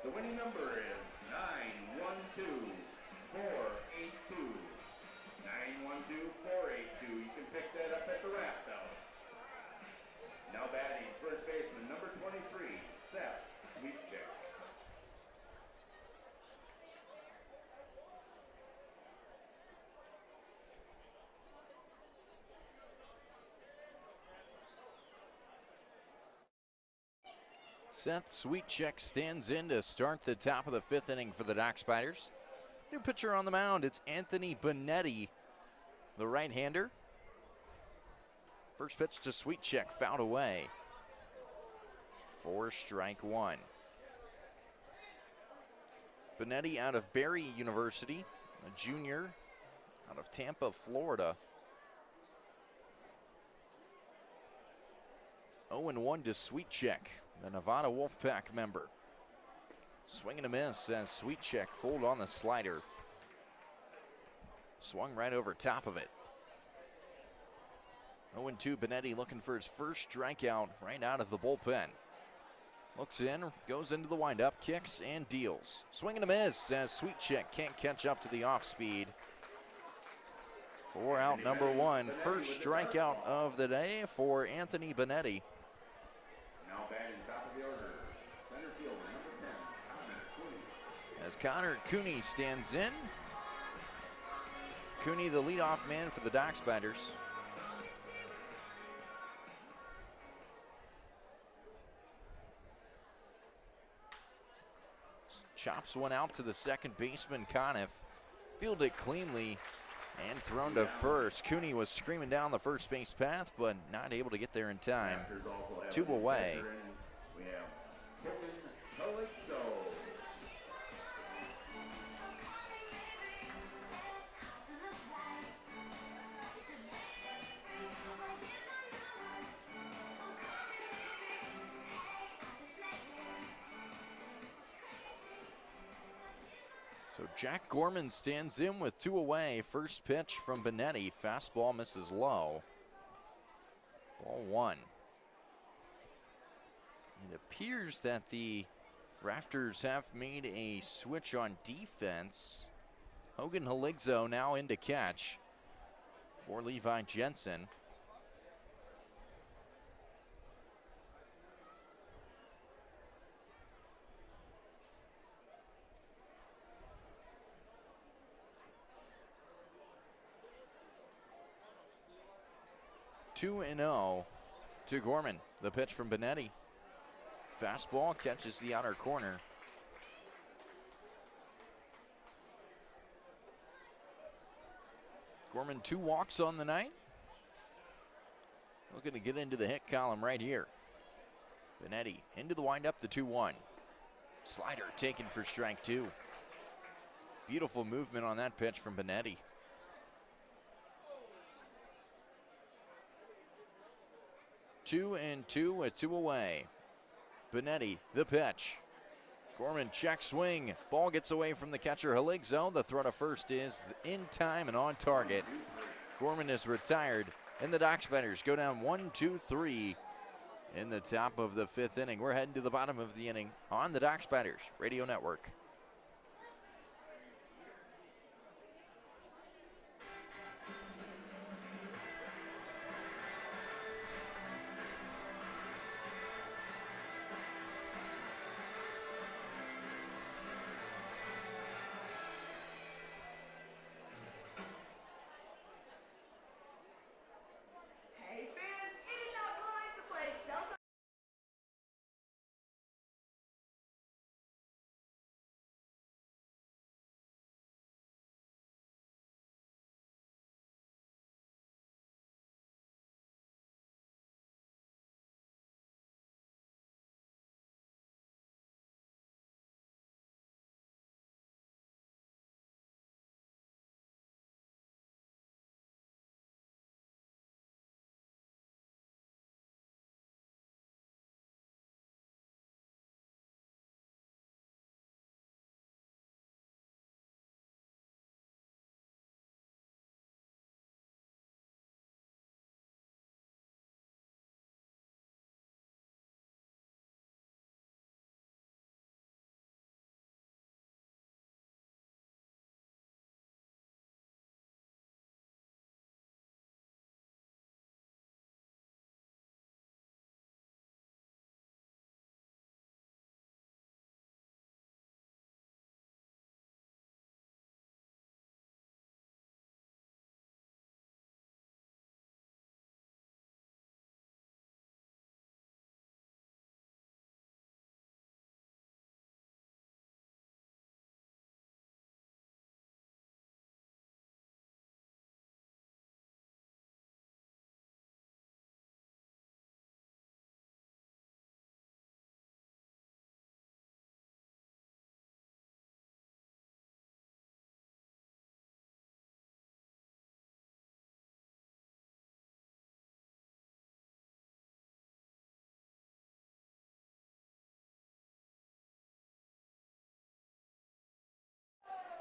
The winning number is 912482. 912482. You can pick that up at the Rafters. Now batting first baseman number 23, Seth Sweetcheck. Seth Sweetcheck stands in to start the top of the 5th inning for the Dockspiders. New pitcher on the mound, it's Anthony Benetti, the right-hander. First pitch to Sweetcheck, fouled away. For strike 1. Benetti out of Berry University, a junior out of Tampa, Florida. 0-1 to Sweetcheck, the Nevada Wolfpack member. Swing and a miss as Sweetcheck fooled on the slider. Swung right over top of it. 0-2, Benetti looking for his first strikeout right out of the bullpen. Looks in, goes into the windup, kicks and deals. Swing and a miss as Sweetcheck can't catch up to the off speed. For out number 1, first strikeout of the day for Anthony Benetti. Now batting top of the order, center fielder number 10, As Connor Cooney stands in. Cooney, the leadoff man for the Dockspiders. Chops one out to the second baseman, Conniff. Fielded it cleanly and thrown to first. Cooney was screaming down the first base path, but not able to get there in time. 2 away. we have Hilton Calypso. So Jack Gorman stands in with 2 away. First pitch from Benetti. Fastball misses low. Ball 1. It appears that the Rafters have made a switch on defense. Hogan Haligzo now in to catch for Levi Jensen. Two and 0 to Gorman. The pitch from Benetti. Fastball catches the outer corner. Gorman 2 walks on the night. Looking to get into the hit column right here. Benetti into the windup, the 2-1. Slider taken for strike 2. Beautiful movement on that pitch from Benetti. 2-2 with 2 away. Benetti, the pitch. Gorman check swing. Ball gets away from the catcher Haligzo. The throw to first is in time and on target. Gorman is retired, and the Docksbatters go down 1-2-3 in the top of the 5th inning. We're heading to the bottom of the inning on the Docksbatters Radio Network. Hey fans, it is now time to play Celtic.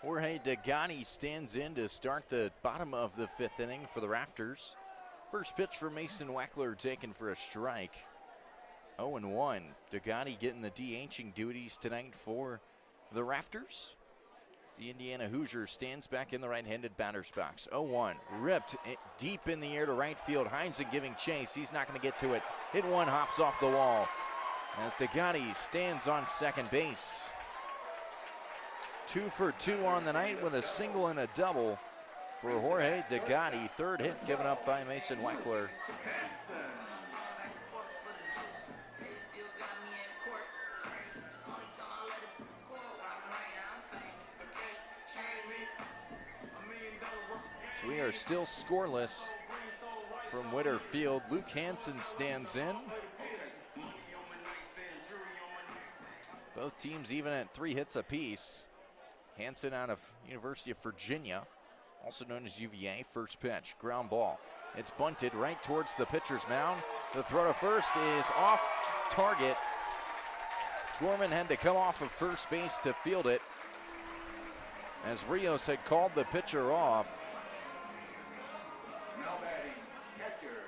Jorge Degani stands in to start the bottom of the 5th inning for the Rafters. First pitch for Mason Weckler taken for a strike. 0-1. Degani getting the DHing duties tonight for the Rafters. The Indiana Hoosier stands back in the right-handed batter's box. 0-1. Ripped deep in the air to right field. Heinzen giving chase. He's not going to get to it. Hit one, hops off the wall as Degani stands on second base. 2 for 2 on the night with a single and a double for Jorge Degani. Third hit given up by Mason Weckler. So we are still scoreless from Witter Field. Luke Hansen stands in. Both teams even at 3 hits apiece. Hansen out of University of Virginia, also known as UVA. First pitch, ground ball. It's bunted right towards the pitcher's mound. The throw to first is off target. Gorman had to come off of first base to field it, as Rios had called the pitcher off. Now batting, catcher,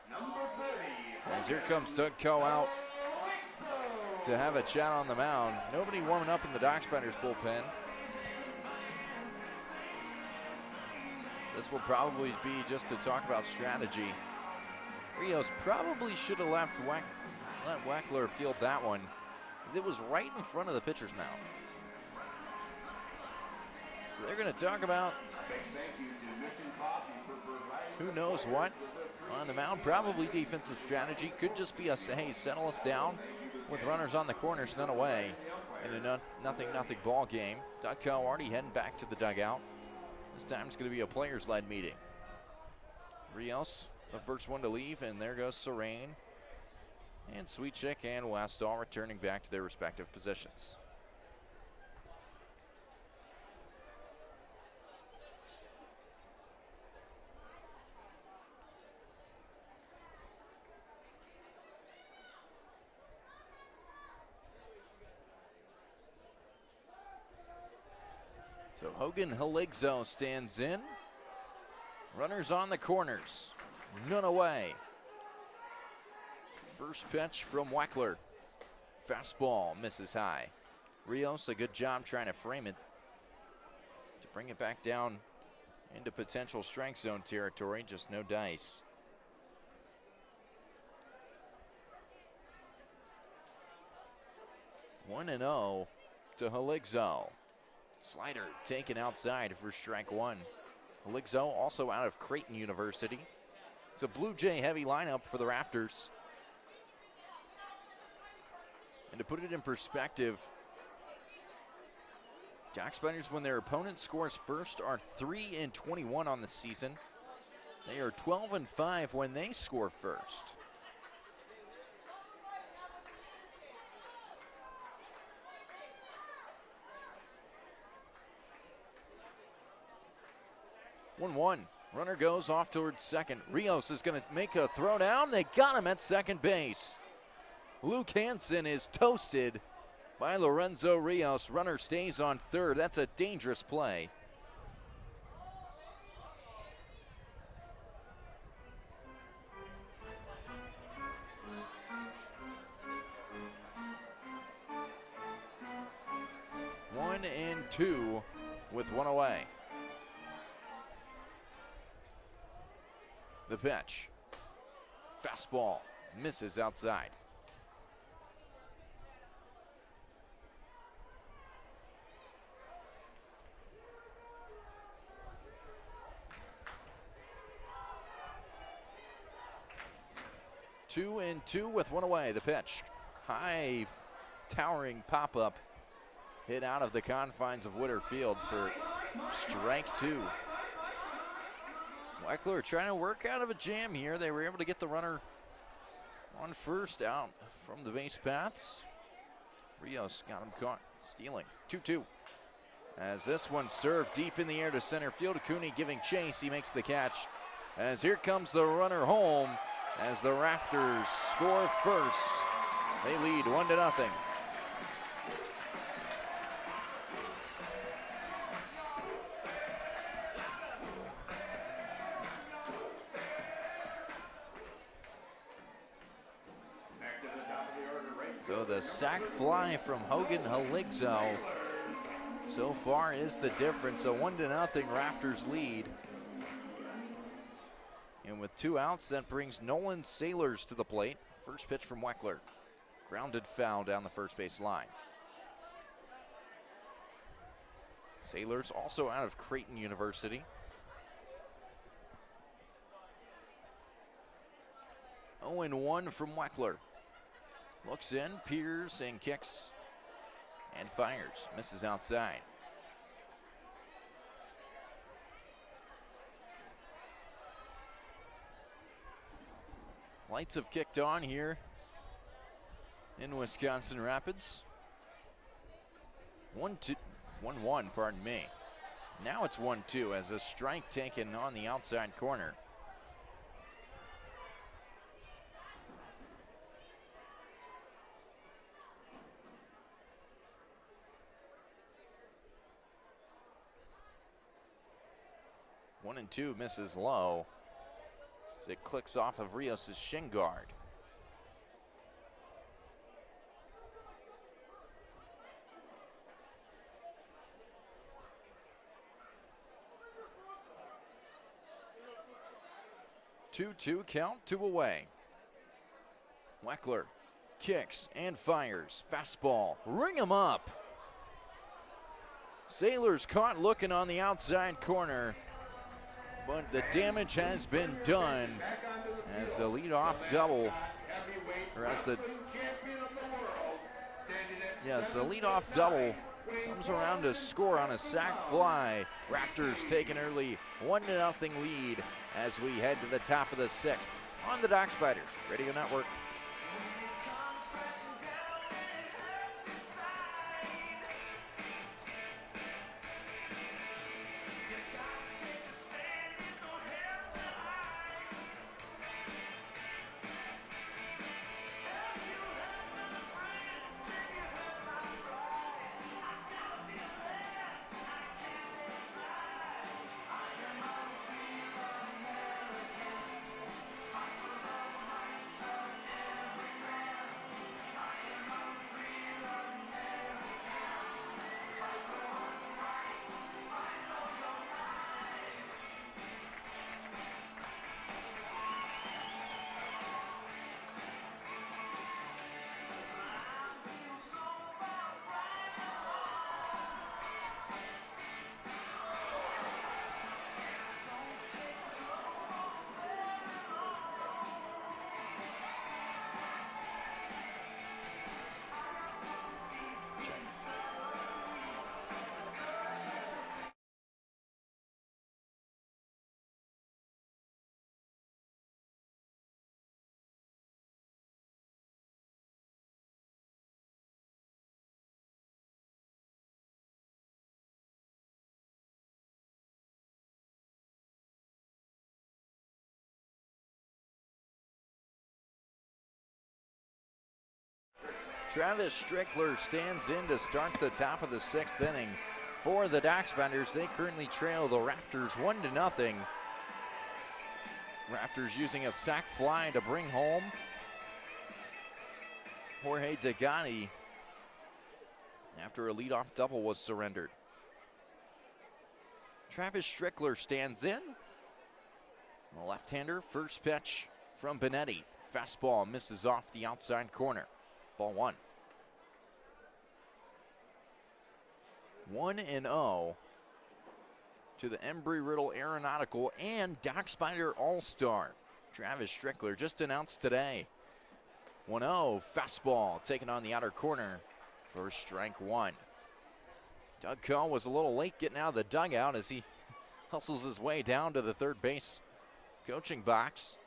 number 30. As here comes Doug Coe out. to have a chat on the mound. Nobody warming up in the Dockspiders bullpen. This will probably be just to talk about strategy. Rios probably should have let Weckler field that one, because it was right in front of the pitcher's mound. So they're going to talk about who knows what on the mound. Probably defensive strategy. Could just be a, hey, settle us down with runners on the corners, none away in a nothing ball game. Doug Coe already heading back to the dugout. This time it's going to be a players-led meeting. Rios, the first one to leave, and there goes Serene. And Sweet Chick and West all returning back to their respective positions. So Hogan Haligzo stands in. Runners on the corners, none away. First pitch from Weckler. Fastball misses high. Rios, a good job trying to frame it to bring it back down into potential strike zone territory, just no dice. One and 0 to Haligzo. Slider taken outside for strike one. Haligzo also out of Creighton University. It's a Blue Jay heavy lineup for the Rafters. And to put it in perspective, Dockspiders, when their opponent scores first, are 3-21 on the season. They are 12-5 when they score first. One. Runner goes off towards second. Rios is going to make a throw down. They got him at second base. Luke Hansen is toasted by Lorenzo Rios. Runner stays on third. That's a dangerous play. One and two with one away. The pitch. Fastball misses outside. Two and two with one away. The pitch. High towering pop-up. Hit out of the confines of Witter Field for strike two. Weckler trying to work out of a jam here. They were able to get the runner on first out from the base paths. Rios got him caught stealing. 2-2. As this one served deep in the air to center field. Cooney giving chase. He makes the catch. As here comes the runner home as the Rafters score first. They lead 1-0. So the sac fly from Hogan Haligzo so far is the difference. A 1-0 Rafters lead. And with two outs, that brings Nolan Sailors to the plate. First pitch from Weckler. Grounded foul down the first base line. Sailors also out of Creighton University. 0-1 from Weckler. Looks in, peers, and kicks, and fires. Misses outside. Lights have kicked on here in Wisconsin Rapids. 1-1, pardon me. Now it's 1-2 as a strike taken on the outside corner. One and two misses low as it clicks off of Rios' shin guard. 2-2 count, 2 away. Weckler kicks and fires. Fastball, ring him up. Sailors caught looking on the outside corner, but the damage has been done as the leadoff double, or as the, it's the leadoff double comes around to score on a sac fly. Rafters take an early 1-0 lead as we head to the top of the 6th on the Dock Spiders Radio Network. Travis Strickler stands in to start the top of the 6th inning for the Dock Spiders. They currently trail the Rafters 1-0. Rafters using a sac fly to bring home Jorge Degani after a leadoff double was surrendered. Travis Strickler stands in. The left-hander, first pitch from Benetti. Fastball misses off the outside corner. Ball 1. 1-0 to the Embry-Riddle Aeronautical and Dock Spider All-Star. Travis Strickler just announced today. 1-0 fastball taken on the outer corner for strike 1. Doug Coe was a little late getting out of the dugout as he hustles his way down to the third base coaching box.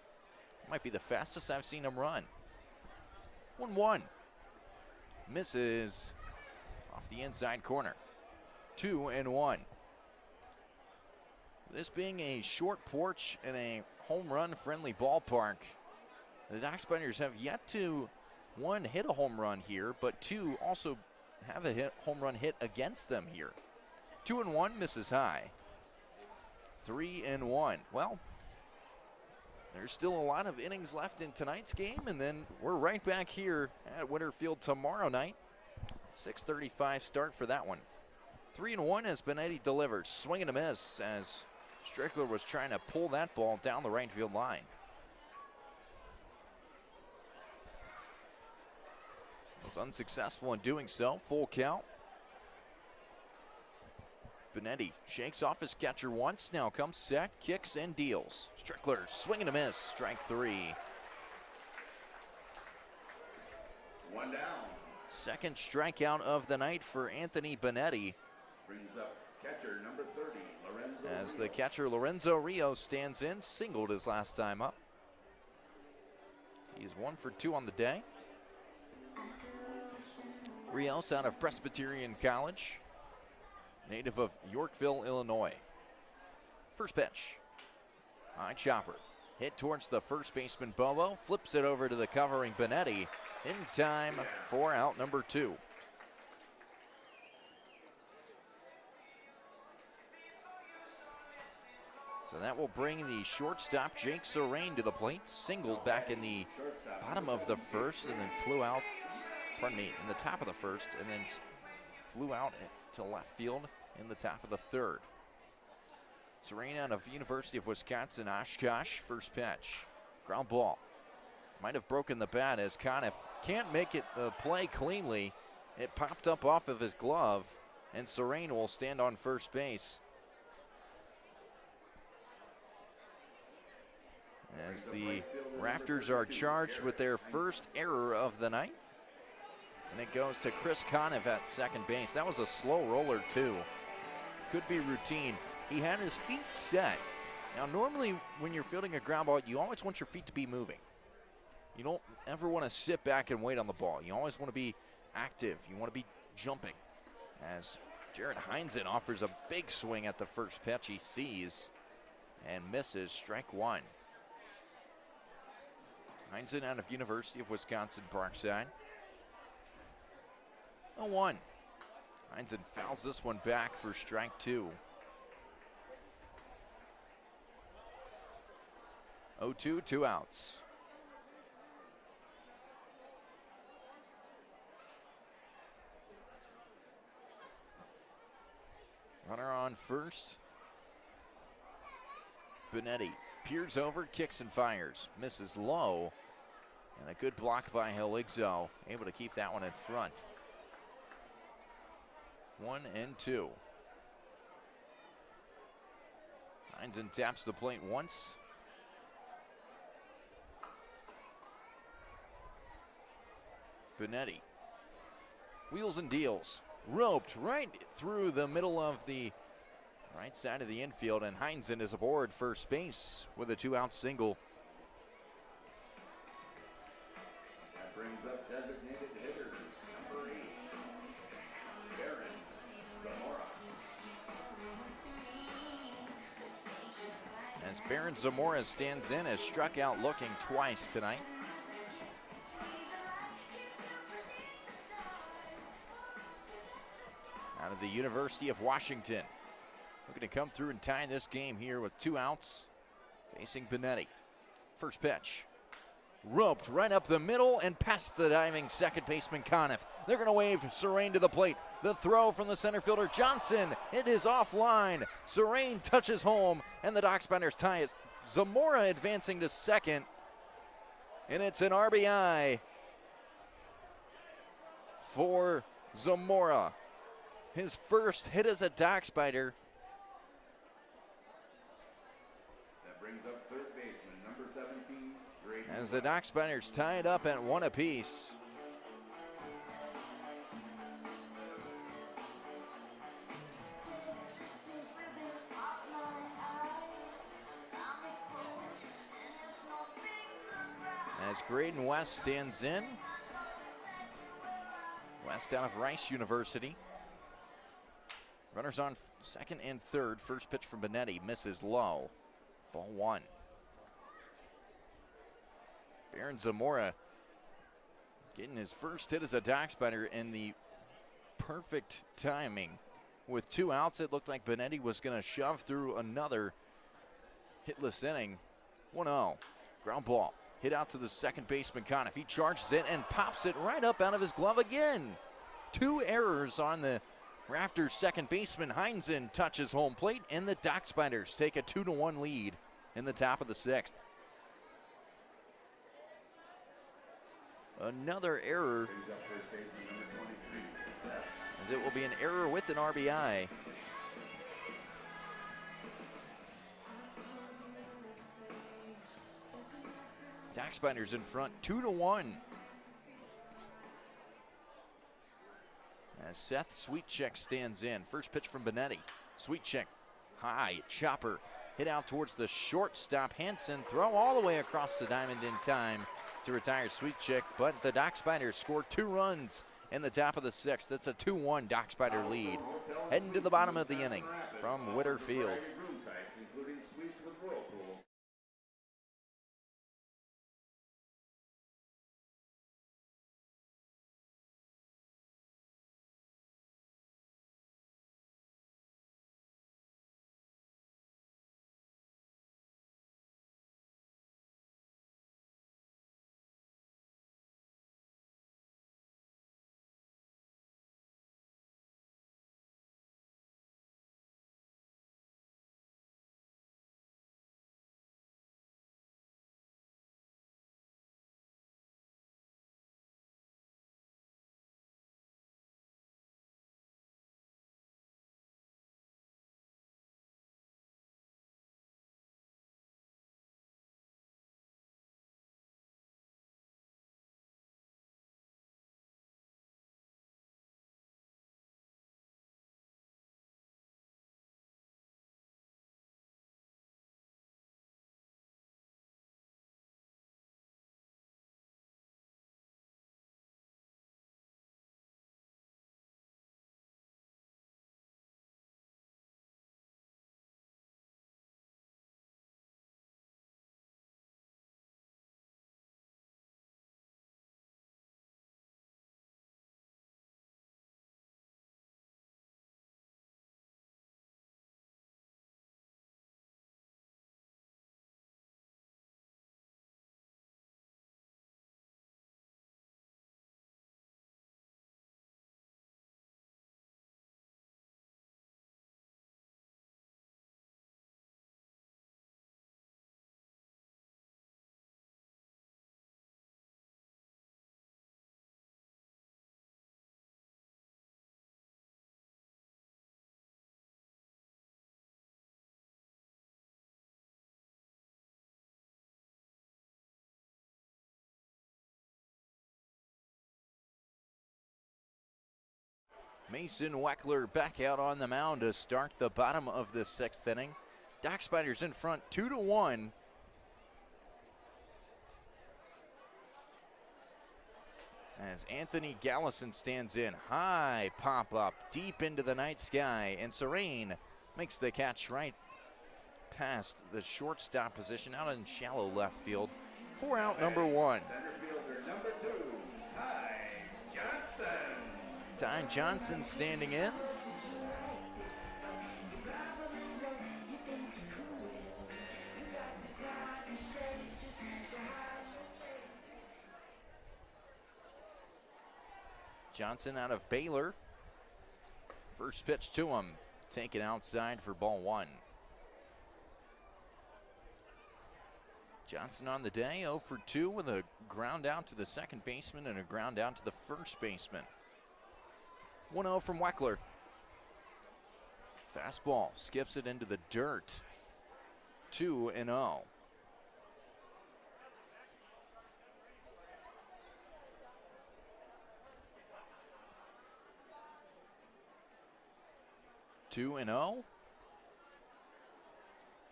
Might be the fastest I've seen him run. 1-1. Misses off the inside corner. 2-1. This being a short porch and a home run friendly ballpark, the Dock Spiders have yet to, 1, hit a home run here, but 2, also have a home run hit against them here. 2-1 misses high. 3-1. Well, there's still a lot of innings left in tonight's game, and then we're right back here at Winterfield tomorrow night. 6:35 start for that one. 3-1 as Benetti delivers. Swing and a miss as Strickler was trying to pull that ball down the right field line. Was unsuccessful in doing so. Full count. Benetti shakes off his catcher once. Now comes set, kicks and deals. Strickler, swing and a miss. Strike 3. 1 down. Second strikeout of the night for Anthony Benetti. Brings up catcher number 30, Lorenzo As the Rios. catcher Lorenzo Rios stands in, singled his last time up. He's 1 for 2 on the day. Rios out of Presbyterian College, native of Yorkville, Illinois. First pitch. High chopper. Hit towards the first baseman Bobo. Flips it over to the covering Benetti in time for out number 2. So that will bring the shortstop Jake Serrain to the plate. Singled back in the bottom of the first and then flew out, in the top of the first, and then flew out to left field in the top of the third. Serene out of University of Wisconsin, Oshkosh, first pitch. Ground ball. Might have broken the bat as Conniff can't make it play cleanly. It popped up off of his glove, and Serene will stand on first base. As the Rafters are charged with their first error of the night. And it goes to Chris Conniff at second base. That was a slow roller too. Could be routine. He had his feet set. Now normally when you're fielding a ground ball, you always want your feet to be moving. You don't ever want to sit back and wait on the ball. You always want to be active. You want to be jumping. As Jared Heinzen offers a big swing at the first pitch, he sees and misses, strike one. Heinzen out of University of Wisconsin, Parkside. 0-1. Heinzen fouls this one back for strike two. 0-2, 2 outs. Runner on first. Benetti peers over, kicks and fires. Misses low. And a good block by Heligzo. Able to keep that one in front. 1-2. Heinzen taps the plate once. Benetti. Wheels and deals. Roped right through the middle of the right side of the infield, and Heinzen is aboard first base with a 2-out single. That brings up designated hitters, number 8, Baron Zamora. As Baron Zamora stands in, has struck out looking twice tonight. Out of the University of Washington. Looking to come through and tie this game here with 2 outs. Facing Benetti. First pitch. Roped right up the middle and past the diving second baseman Conniff. They're going to wave Serene to the plate. The throw from the center fielder Johnson. It is offline. Serene touches home and the Dockspiders tie it. Zamora advancing to second. And it's an RBI for Zamora. His first hit as a Dockspider. That brings up third baseman, number 17, Graydon. As the Dockspiders tie it up at 1 apiece. As Graydon West stands in. West out of Rice University. Runners on second and third. First pitch from Benetti misses low. Ball 1. Baron Zamora getting his first hit as a Dockspider in the perfect timing. With 2 outs, it looked like Benetti was going to shove through another hitless inning. 1-0. Ground ball. Hit out to the second baseman Conniff. He charges it and pops it right up out of his glove again. 2 errors on the Rafters second baseman. Heinzen touches home plate, and the Dockspiders take a 2-1 lead in the top of the 6th. Another error, Brings up first baseman, number 23, Seth. as it will be an error with an RBI. Dockspiders in front, 2-1. As Seth Sweetcheck stands in. First pitch from Benetti. Sweetcheck, high, chopper, hit out towards the shortstop. Hansen, throw all the way across the diamond in time to retire Sweetcheck, but the Dockspiders scored 2 runs in the top of the 6th. It's a 2-1 Dockspider lead. Heading to the bottom of the inning from Witter Field. Mason Weckler back out on the mound to start the bottom of the 6th inning. Dock Spiders in front 2-1. As Anthony Gallison stands in. High pop up deep into the night sky, and Serene makes the catch right past the shortstop position out in shallow left field. 4 out, number 1. Center fielder number 2, Ty Johnson. Ty Johnson standing in. Johnson out of Baylor. First pitch to him, taken outside for ball 1. Johnson on the day, 0 for 2 with a ground out to the second baseman and a ground out to the first baseman. 1-0 from Weckler. Fastball skips it into the dirt. 2-0.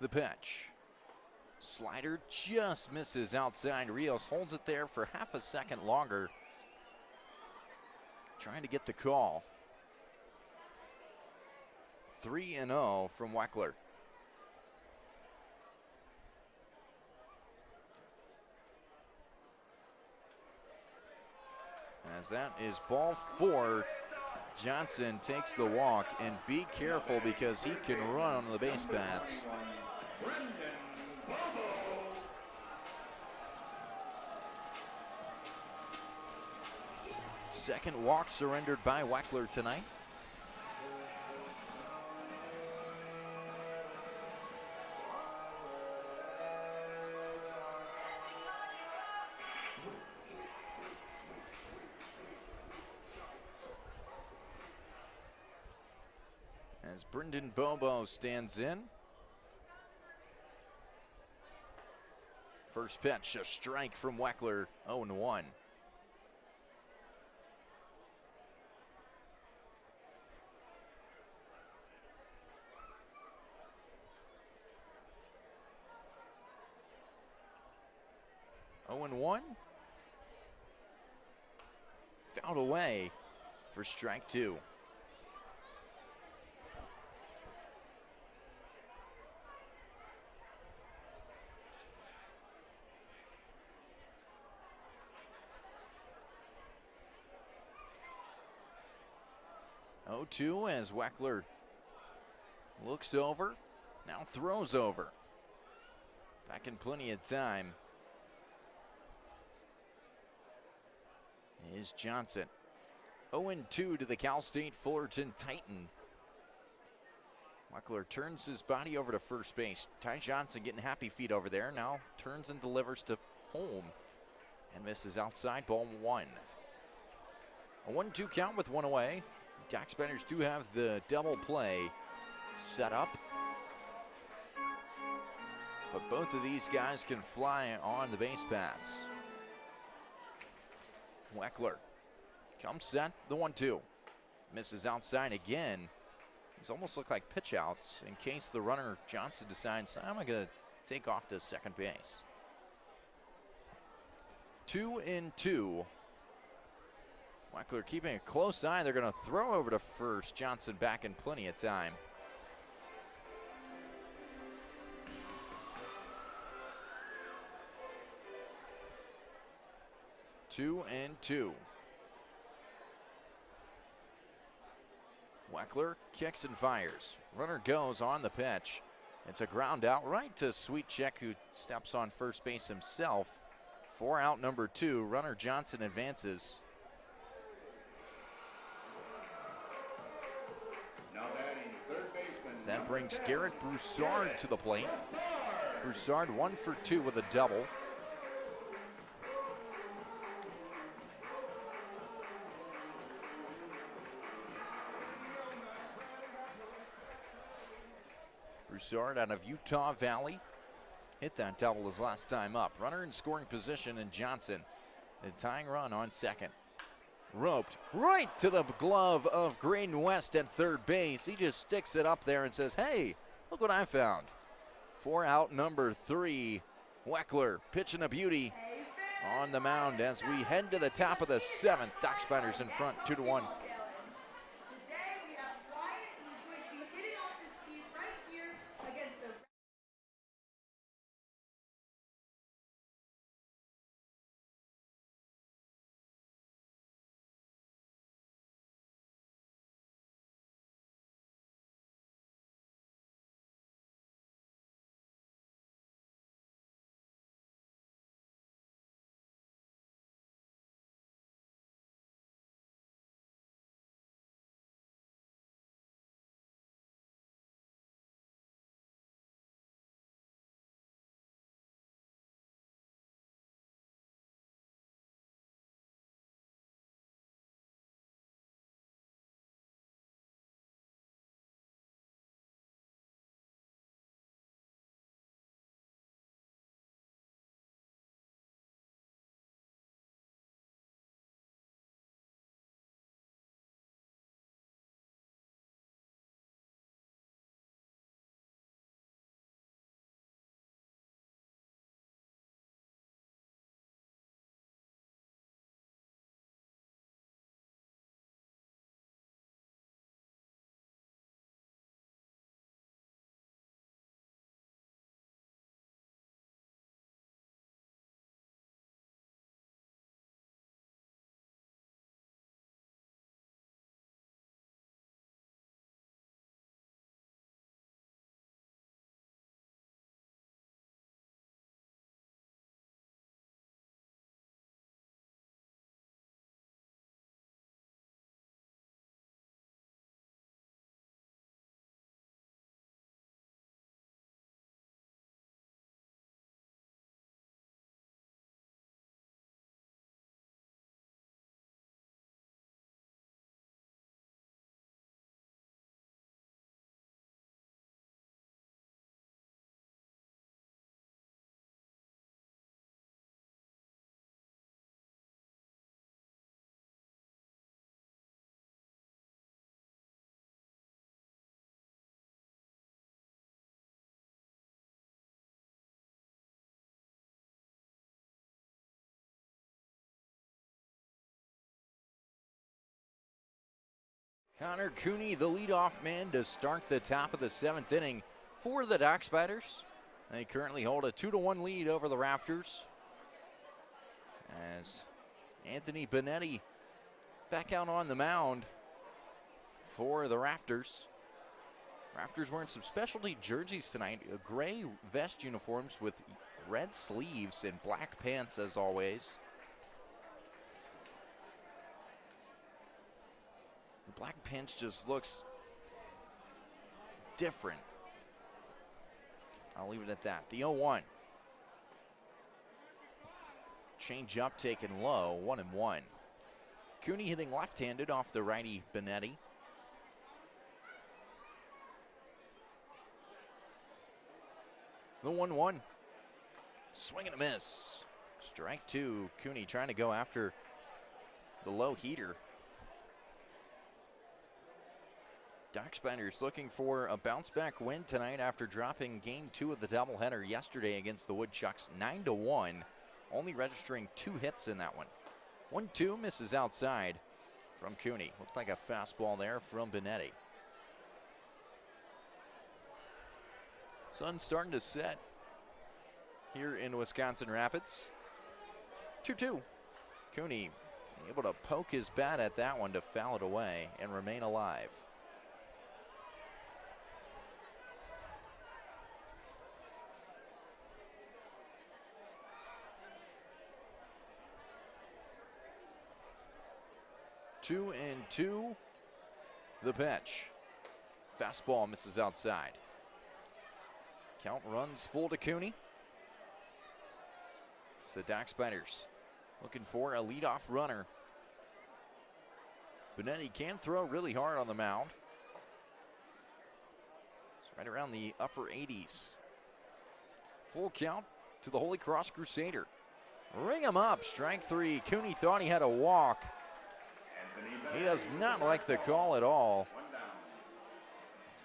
The pitch. Slider just misses outside. Rios holds it there for half a second longer, trying to get the call. 3-0 from Weckler. As that is ball 4. Johnson takes the walk, and be careful because he can run on the base paths. Second walk surrendered by Weckler tonight. As Brendan Bobo stands in. First pitch, a strike from Weckler, 0-1. Fouled away for strike 2. As Weckler looks over, now throws over. Back in plenty of time is Johnson. 0-2 to the Cal State Fullerton Titan. Weckler turns his body over to first base. Ty Johnson getting happy feet over there. Now turns and delivers to home and misses outside, ball 1. A 1-2 count with 1 away. Dock Spiders do have the double play set up, but both of these guys can fly on the base paths. Weckler comes set, the 1-2. Misses outside again. These almost look like pitch outs in case the runner Johnson decides, I'm going to take off to second base. 2-2. Weckler keeping a close eye. They're going to throw over to first. Johnson back in plenty of time. Two. Weckler kicks and fires. Runner goes on the pitch. It's a ground out right to Sweetcheck, who steps on first base himself. 4 out, number 2. Runner Johnson advances. That brings Garrett Broussard to the plate. Broussard 1 for 2 with a double. Broussard out of Utah Valley. Hit that double his last time up. Runner in scoring position, and Johnson, the tying run on second. roped right to the glove of Graydon West at third base. He just sticks it up there and says, hey, look what I found. For out number 3, Weckler pitching a beauty on the mound as we head to the top of the 7th. Dock Spiders in front 2-1. Today we have Wyatt, who's going to be hitting off this team right here against the Connor Cooney, the leadoff man, to start the top of the 7th inning for the Dock Spiders. They currently hold a 2-1 lead over the Rafters, as Anthony Benetti back out on the mound for the Rafters. Rafters wearing some specialty jerseys tonight, gray vest uniforms with red sleeves and black pants as always. The black pants just looks different. I'll leave it at that. The 0-1. Change up taken low, 1-1. Cooney hitting left-handed off the righty Benetti. The 1-1. Swing and a miss. Strike 2. Cooney trying to go after the low heater. Dock Spiders looking for a bounce-back win tonight after dropping Game 2 of the doubleheader yesterday against the Woodchucks 9-1, only registering 2 hits in that one. 1-2 misses outside from Cooney. Looked like a fastball there from Benetti. Sun's starting to set here in Wisconsin Rapids. 2-2. Cooney able to poke his bat at that one to foul it away and remain alive. Two and two, the pitch. Fastball misses outside. Count runs full to Cooney. So Dock Spiders looking for a leadoff runner. Benetti can throw really hard on the mound. It's right around the upper 80s. Full count to the Holy Cross Crusader. Ring him up, strike 3. Cooney thought he had a walk. He does not like the call at all.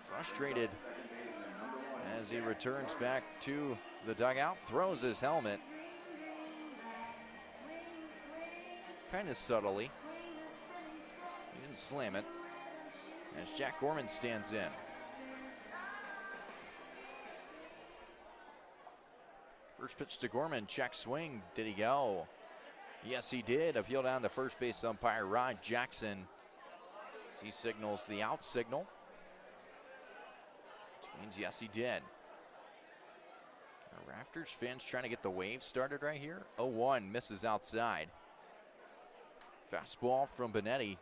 Frustrated as he returns back to the dugout, throws his helmet. Kind of subtly. He didn't slam it. As Jack Gorman stands in. First pitch to Gorman, check swing. Did he go? Yes, he did. Appeal down to first base umpire Rod Jackson. As he signals the out signal. Which means yes, he did. Our Rafters fans trying to get the wave started right here. 0-1, misses outside. Fastball from Benetti.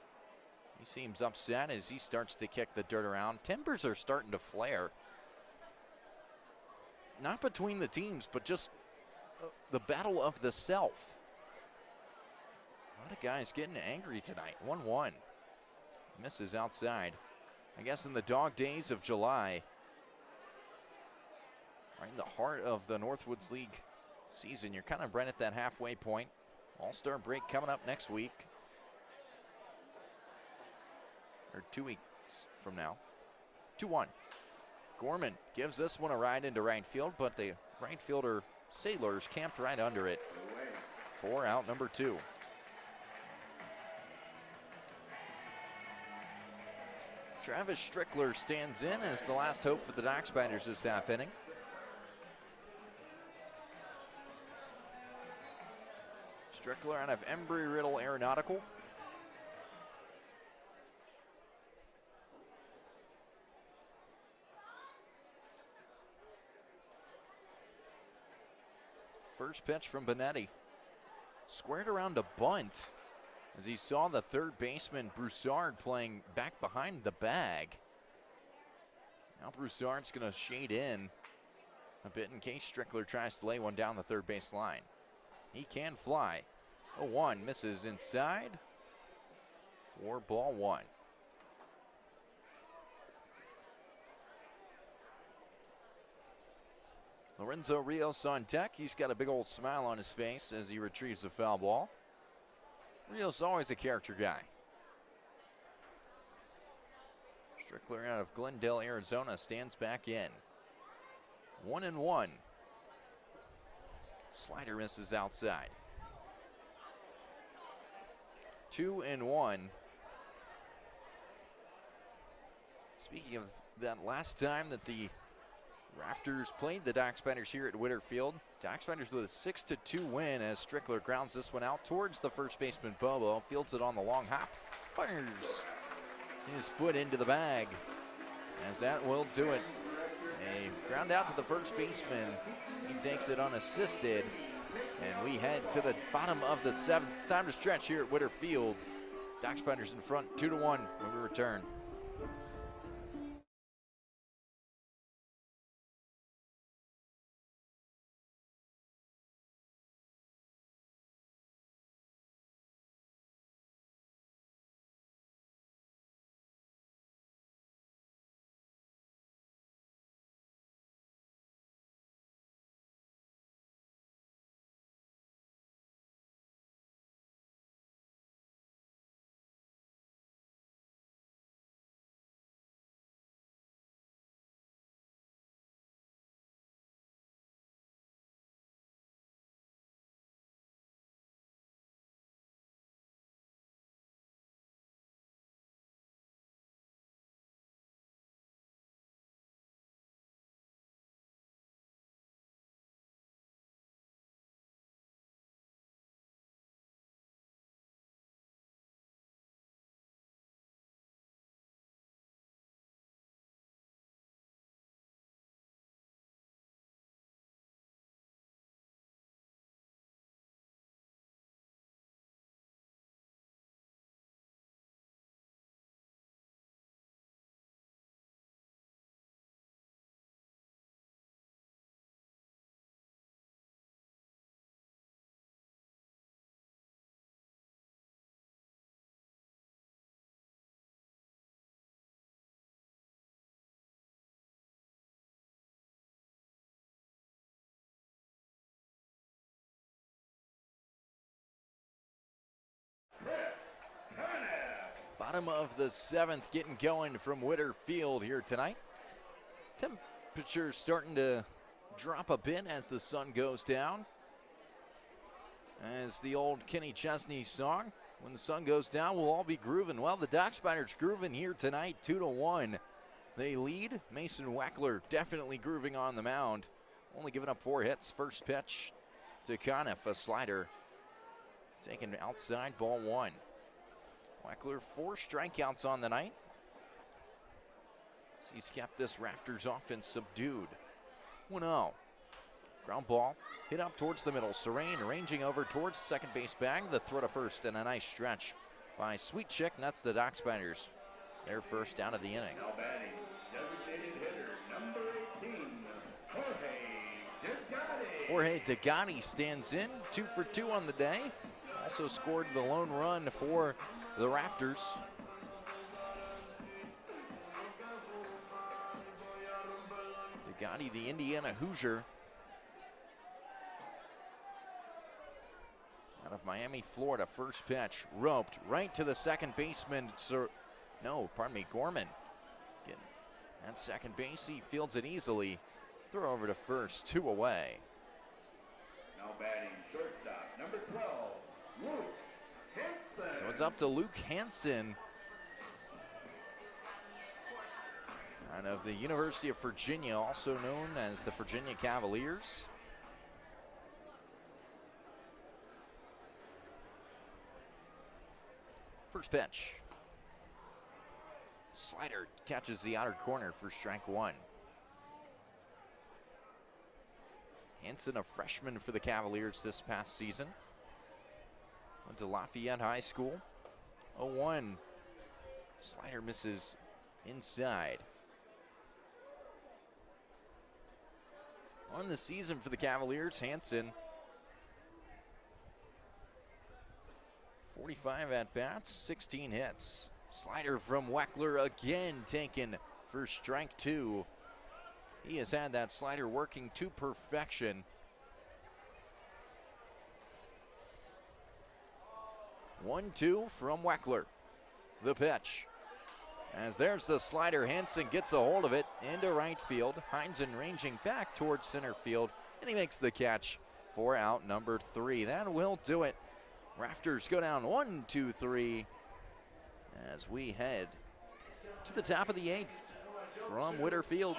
He seems upset as he starts to kick the dirt around. Tempers are starting to flare. Not between the teams, but just the battle of the self. A lot of guys getting angry tonight. 1-1. Misses outside. I guess in the dog days of July. Right in the heart of the Northwoods League season. You're kind of right at that halfway point. All-Star break coming up next week. Or 2 weeks from now. 2-1. Gorman gives this one a ride into right field, but the right fielder Sailors camped right under it. 4 out, number 2. Travis Strickler stands in as the last hope for the Dock Spiders this half inning. Strickler out of Embry-Riddle Aeronautical. First pitch from Benetti. Squared around a bunt as he saw the third baseman Broussard playing back behind the bag. Now Broussard's going to shade in a bit in case Strickler tries to lay one down the third base line. He can fly. 0-1, misses inside. 4-1. Lorenzo Rios on deck. He's got a big old smile on his face as he retrieves the foul ball. Rios always a character guy. Strickler out of Glendale, Arizona stands back in. 1-1. Slider misses outside. 2-1. Speaking of that last time that the Rafters played the Dock Spiders here at Witter Field. Dock Spiders with a 6-2 win as Strickler grounds this one out towards the first baseman Bobo. Fields it on the long hop. Fires his foot into the bag. As that will do it. A ground out to the first baseman. He takes it unassisted. And we head to the bottom of the 7th. It's time to stretch here at Witter Field. Dock Spiders in front 2-1 when we return. Bottom of the 7th getting going from Witter Field here tonight. Temperatures starting to drop a bit as the sun goes down. As the old Kenny Chesney song, when the sun goes down, we'll all be grooving. Well, the Dock Spiders grooving here tonight, 2-1. They lead. Mason Weckler definitely grooving on the mound. Only giving up 4 hits. First pitch to Conniff, a slider. Taken outside, ball 1. Weckler 4 strikeouts on the night. He's kept this Rafters offense subdued. 1-0. Ground ball, hit up towards the middle. Serene ranging over towards second base bag. The throw to first and a nice stretch by Sweet Chick. And that's the Dock Spiders. Their first out of the inning. Now batting, designated hitter, number 18, Jorge Degani. Jorge Degani stands in, 2 for 2 on the day. Also scored the lone run for the Rafters. Degani, the Indiana Hoosier. Out of Miami, Florida, first pitch, roped right to the second baseman. Gorman. Getting at second base, he fields it easily. Throw over to first, 2 away. Now batting, shortstop, number 12, Luke Hansen. So it's up to Luke Hansen. Out of the University of Virginia, also known as the Virginia Cavaliers. First pitch. Slider catches the outer corner for strike 1. Hansen, a freshman for the Cavaliers this past season. Went to Lafayette High School. 0-1. Slider misses inside. On the season for the Cavaliers, Hansen 45 at-bats, 16 hits. Slider from Weckler again taken for strike 2. He has had that slider working to perfection. 1-2 from Weckler. The pitch. As there's the slider, Hansen gets a hold of it into right field. Heinzen ranging back towards center field, and he makes the catch for out number 3. That will do it. Rafters go down 1-2-3 as we head to the top of the 8th from Witter Field.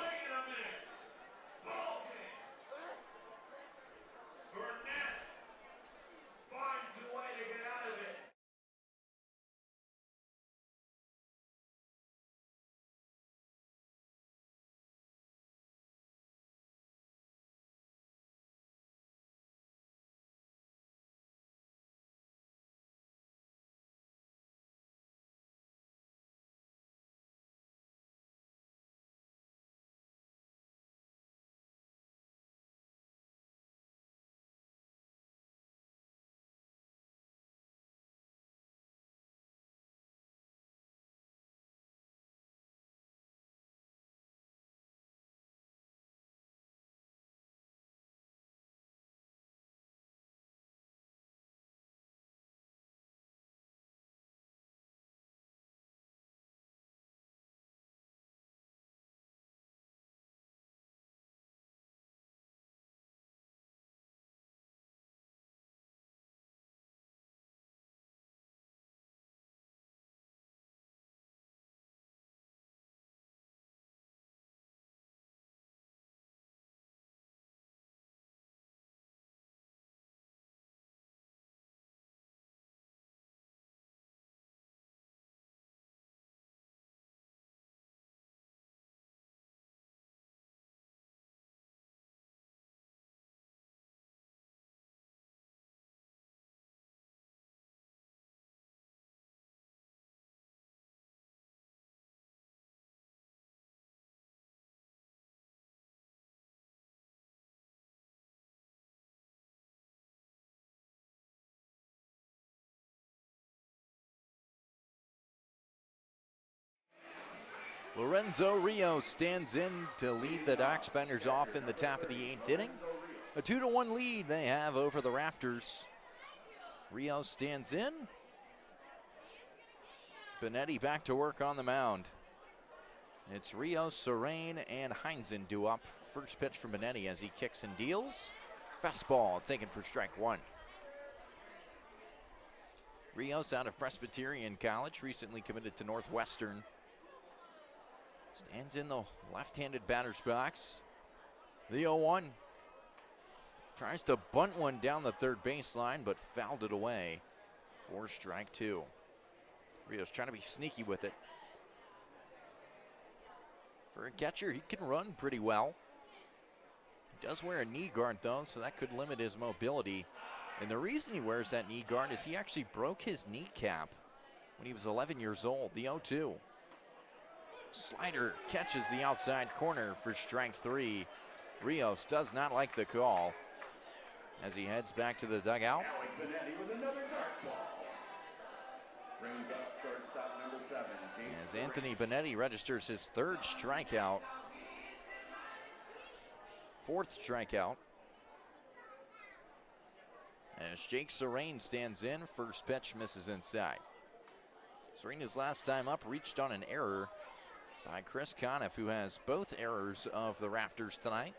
Lorenzo Rios stands in to lead the Dock Spiders off in the top of the 8th inning. A 2-1 lead they have over the Rafters. Rios stands in. Benetti back to work on the mound. It's Rios, Serene, and Heinzen due up. First pitch from Benetti as he kicks and deals. Fastball taken for strike one. Rios out of Presbyterian College, recently committed to Northwestern. Stands in the left-handed batter's box. The 0-1. Tries to bunt one down the third baseline, but fouled it away for strike two. Rios trying to be sneaky with it. For a catcher, he can run pretty well. He does wear a knee guard, though, so that could limit his mobility. And the reason he wears that knee guard is he actually broke his kneecap when he was 11 years old. The 0-2. Slider catches the outside corner for strike three. Rios does not like the call as he heads back to the dugout. Alec Benetti with another dark ball. Brings up shortstop number 7. As Anthony Benetti registers his third strikeout. Fourth strikeout. As Jake Serene stands in, first pitch misses inside. Serena's last time up reached on an error by Chris Conniff, who has both errors of the Rafters tonight.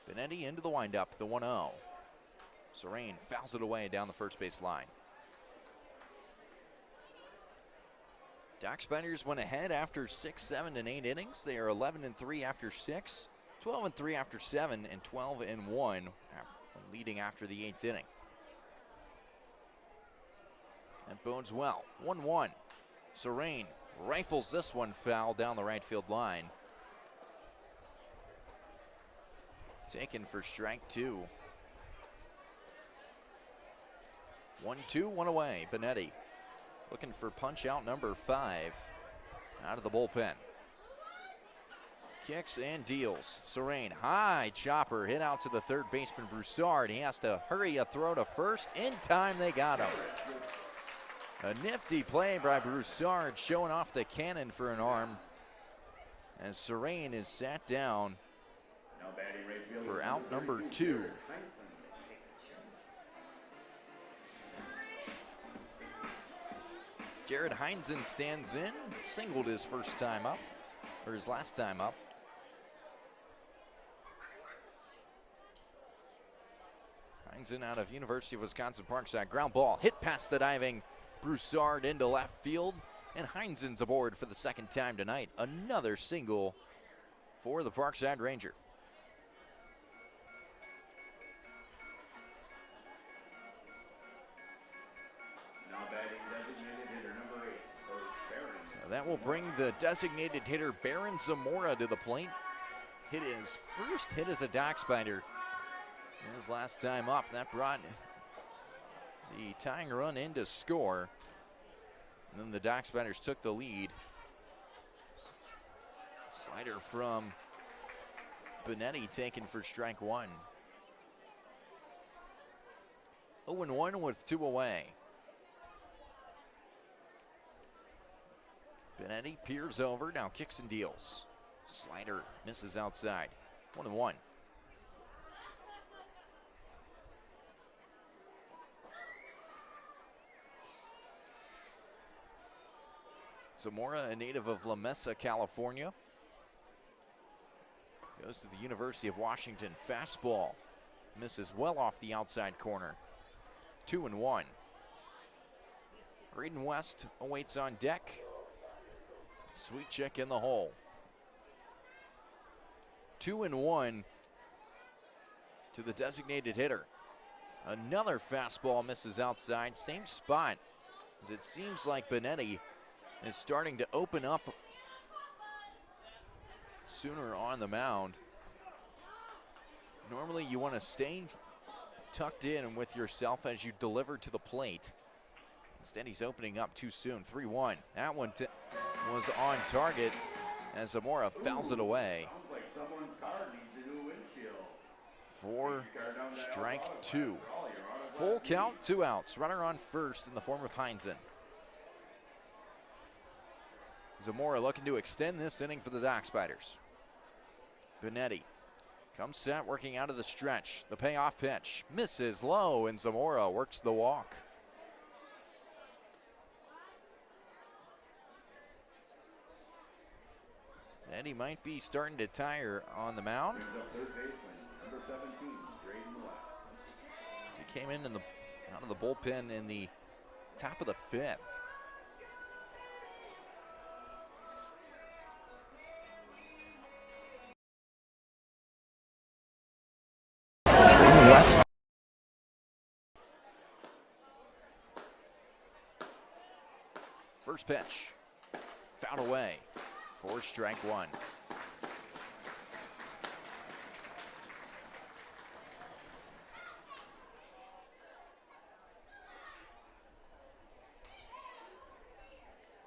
Benetti into the windup, the 1-0. Serene fouls it away down the first base line. Doc Spiders went ahead after 6, 7, and 8 innings. They are 11-3 after 6, 12-3 after 7, and 12-1 leading after the 8th inning. That bodes well. 1-1. Serene rifles this one foul down the right field line. Taken for strike two. 1-2, 1 away. Benetti looking for punch out number 5 out of the bullpen. Kicks and deals. Serene, high chopper hit out to the third baseman Broussard. He has to hurry a throw to first. In time, they got him. A nifty play by Broussard, showing off the cannon for an arm as Serene is sat down for out number 2. Jared Heinzen stands in, singled his first time up, or his last time up. Heinzen out of University of Wisconsin Parkside. Ground ball hit past the diving Broussard into left field, and Heinzen's aboard for the second time tonight. Another single for the Parkside Ranger. Now batting designated hitter number 8, Barron. So that will bring the designated hitter Baron Zamora to the plate. Hit his first hit as a Doc Spider. His last time up, that brought the tying run in to score. And then the Doc Spiders took the lead. Slider from Benetti taken for strike one. 0-1 with 2 away. Benetti peers over, now kicks and deals. Slider misses outside. 1-1. Zamora, a native of La Mesa, California. Goes to the University of Washington. Fastball misses well off the outside corner. 2-1. Graydon West awaits on deck. Sweet check in the hole. 2-1 to the designated hitter. Another fastball misses outside. Same spot, as it seems like Benetti is starting to open up sooner on the mound. Normally you want to stay tucked in with yourself as you deliver to the plate. Instead, he's opening up too soon. 3-1. That one was on target as Zamora fouls it away. Sounds like someone's car needs a new windshield. For strike two. Full count, 2 outs. Runner on first in the form of Heinzen. Zamora looking to extend this inning for the Doc Spiders. Benetti comes set, working out of the stretch. The payoff pitch misses low, and Zamora works the walk. And he might be starting to tire on the mound. Brings up third baseman, number 17, Graydon West. As he came in the out of the bullpen in the top of the fifth. Graydon West. First pitch, fouled away for strike one.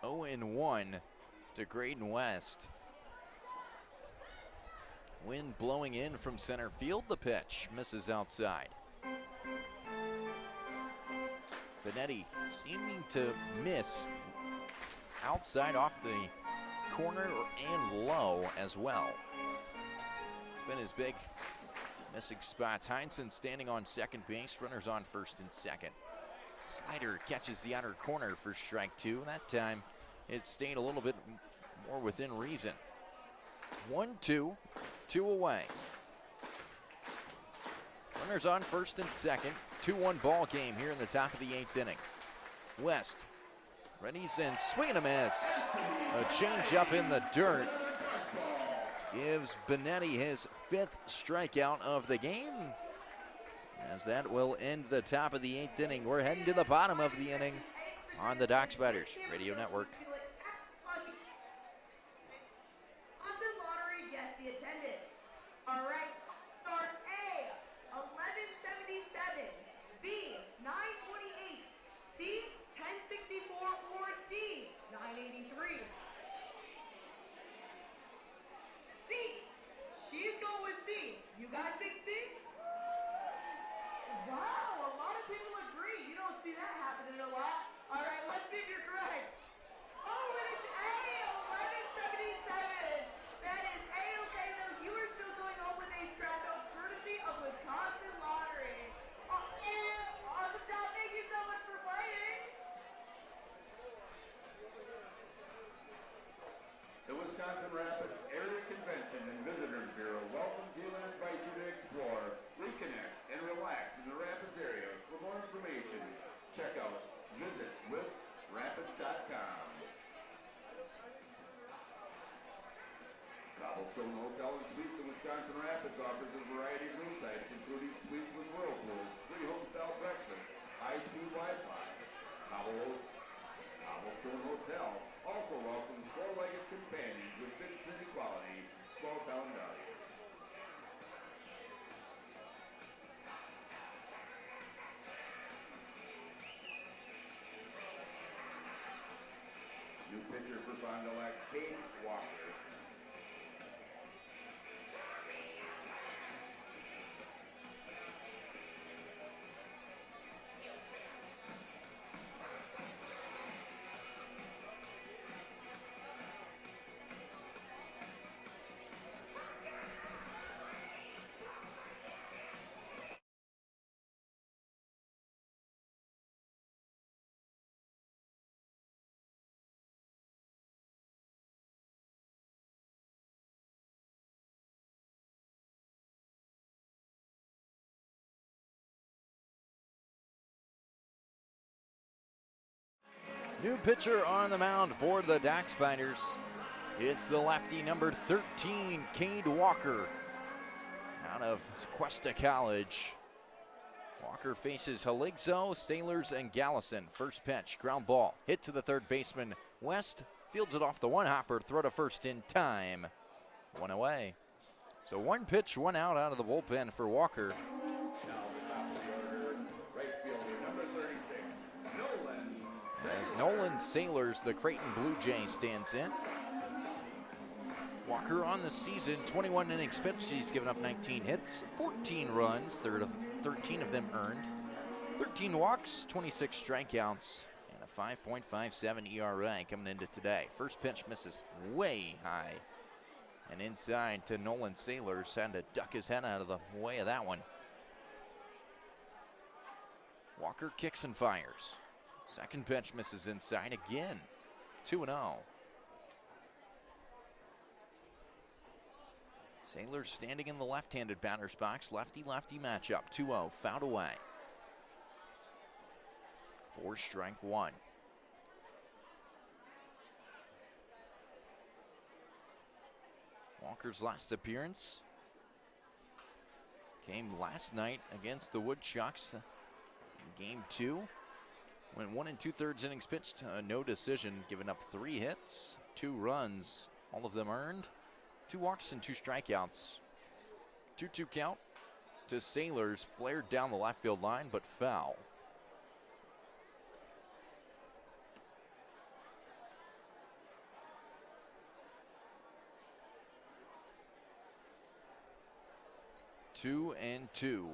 Oh and 1 to Graydon West. Wind blowing in from center field. The pitch misses outside. Benetti seeming to miss outside off the corner and low as well. It's been his big missing spots. Heinsohn standing on second base, runners on first and second. Slider catches the outer corner for strike two. That time it stayed a little bit more within reason. 1-2, 2 away. Runners on first and second. 2-1 ball game here in the top of the 8th inning. West readies and swing and a miss. A change up in the dirt gives Benetti his 5th strikeout of the game. As that will end the top of the 8th inning. We're heading to the bottom of the inning on the Doc Spiders Radio Network. All right, start A, 1177, B, 928, C, 1064, or D, 983. C, she's going with C. You guys think C? Wow, a lot of people agree. You don't see that happening a lot. All right, let's see if you're correct. Oh, and it's A, 1177. That is A-okay, though. You are still going home with a scratch-off courtesy of Wisconsin Lottery. Oh, and awesome job. Thank you so much for playing. The Wisconsin Rapids Area Convention and Visitors Bureau welcomes you and invites you to explore, reconnect, and relax in the Rapids area. For more information, check out visitwisrapids.com. Cobblestone Hotel and Suites in Wisconsin Rapids offers a variety of room types, including suites with whirlpools, free home-style breakfast, high-speed Wi-Fi. Cobblestone Hotel also welcomes four-legged companions with big city quality, small-town values. New pitcher for Fond du Lac, Kate Walker. New pitcher on the mound for the Doc Spiders. It's the lefty, number 13, Cade Walker, out of Cuesta College. Walker faces Haligzo, Sailors, and Gallison. First pitch, ground ball, hit to the third baseman. West fields it off the one-hopper, throw to first in time. 1 away. So 1 pitch, 1 out of the bullpen for Walker. As Nolan Sailors, the Creighton Blue Jay, stands in. Walker on the season, 21 innings pitched. He's given up 19 hits, 14 runs, 13 of them earned. 13 walks, 26 strikeouts, and a 5.57 ERA coming into today. First pitch misses way high. And inside to Nolan Sailors, had to duck his head out of the way of that one. Walker kicks and fires. Second pitch misses inside again. 2-0. Sailors standing in the left-handed batter's box. Lefty-lefty matchup. 2-0, fouled away. 4 strike 1. Walker's last appearance came last night against the Woodchucks in Game 2. Went 1 2/3 innings pitched, no decision, giving up 3 hits, 2 runs, all of them earned, 2 walks and 2 strikeouts. 2-2 count to Sailors, flared down the left field line, but foul. Two and two.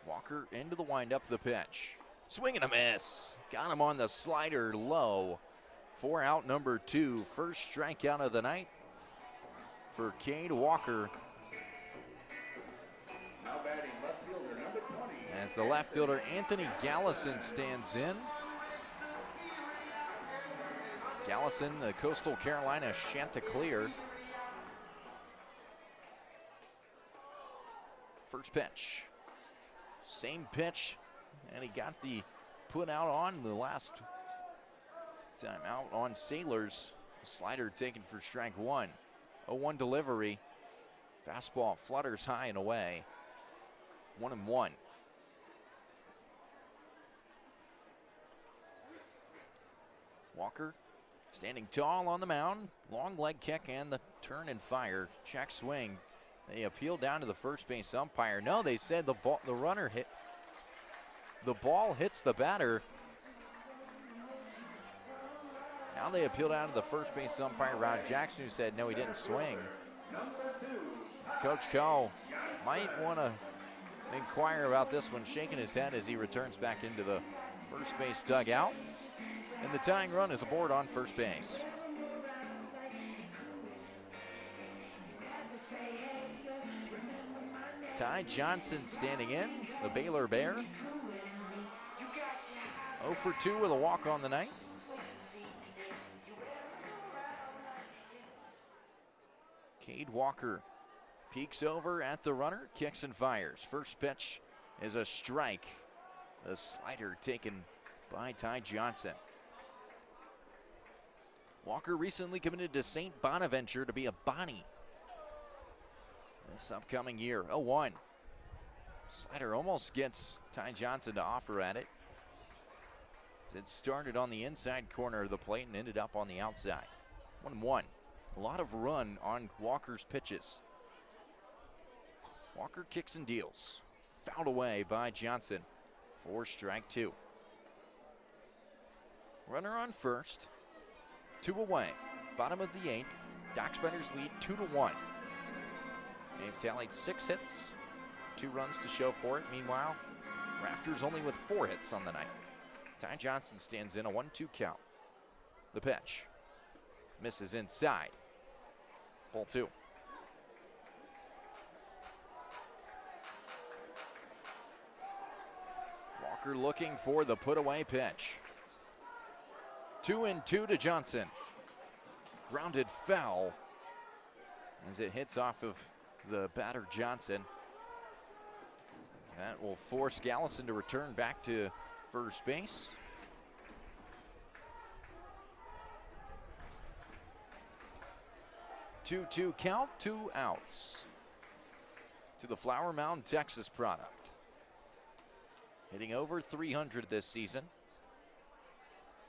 Walker into the windup, the pitch. Swing and a miss. Got him on the slider low. 4 out, number 2. First strikeout of the night for Cade Walker. Now batting left fielder number 20. As the left fielder Anthony Gallison stands in. Gallison, the Coastal Carolina Chanticleer. First pitch. Same pitch, and he got the put out on the last time out on Sailors. Slider taken for strike 1. 0-1 delivery. Fastball flutters high and away. 1-1. Walker standing tall on the mound. Long leg kick and the turn and fire. Check swing. They appeal down to the first base umpire. No, they said the runner hit. The ball hits the batter. Now they appeal down to the first base umpire, Rod Jackson, who said no, he didn't swing. Coach Coe might want to inquire about this one, shaking his head as he returns back into the first base dugout. And the tying run is aboard on first base. Ty Johnson standing in, the Baylor Bear. 0 for 2 with a walk on the night. Cade Walker peeks over at the runner, kicks and fires. First pitch is a strike. The slider taken by Ty Johnson. Walker recently committed to St. Bonaventure to be a Bonnie this upcoming year. 0-1. Slider almost gets Ty Johnson to offer at it. It started on the inside corner of the plate and ended up on the outside. 1-1. A lot of run on Walker's pitches. Walker kicks and deals. Fouled away by Johnson for strike 2. Runner on first. 2 away. Bottom of the 8th. Docksbenders lead 2-1. They've tallied 6 hits, 2 runs to show for it. Meanwhile, Rafters only with 4 hits on the night. Ty Johnson stands in a 1-2 count. The pitch. Misses inside. Ball 2. Walker looking for the put-away pitch. 2-2 to Johnson. Grounded foul as it hits off of the batter Johnson. That will force Gallison to return back to first base. Two count, 2 outs to the Flower Mound, Texas product. Hitting over 300 this season.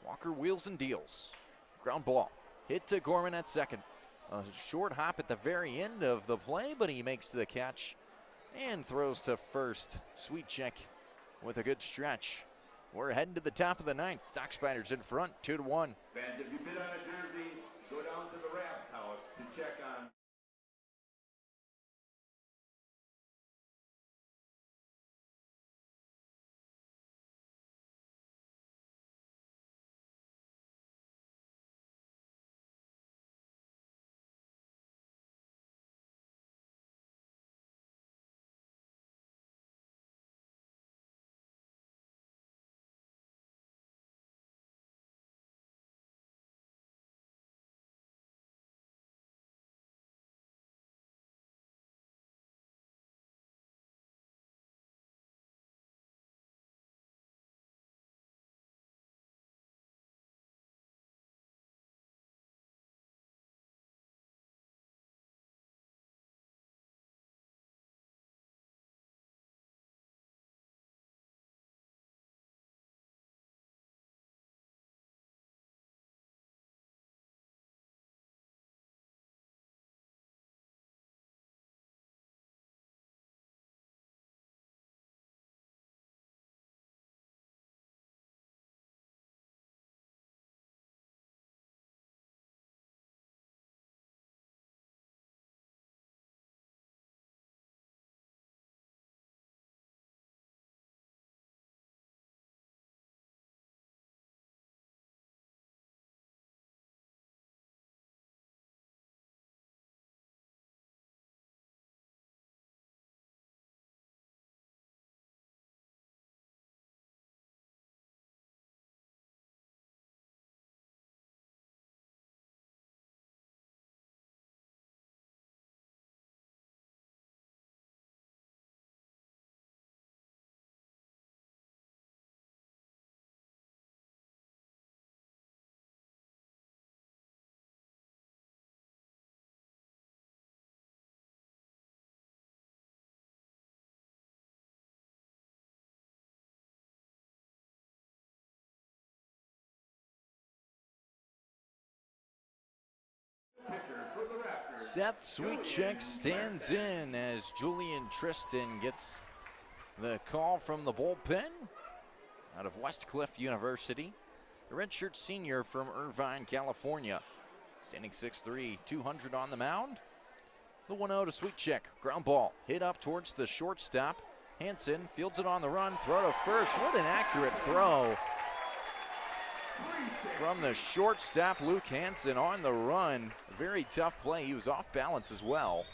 Walker wheels and deals. Ground ball. Hit to Gorman at second. A short hop at the very end of the play, but he makes the catch and throws to first. Sweet check with a good stretch. We're heading to the top of the 9th. Dockspiders in front, 2-1. Fans, if you bid on a jersey, go down to the Rafters house to check on Seth Sweetchick stands in as Julian Tristan gets the call from the bullpen out of Westcliff University. The redshirt senior from Irvine, California. Standing 6'3", 200 on the mound. The 1-0 to Sweetchick. Ground ball hit up towards the shortstop. Hansen fields it on the run. Throw to first. What an accurate throw from the shortstop, Luke Hansen, on the run. A very tough play. He was off balance as well.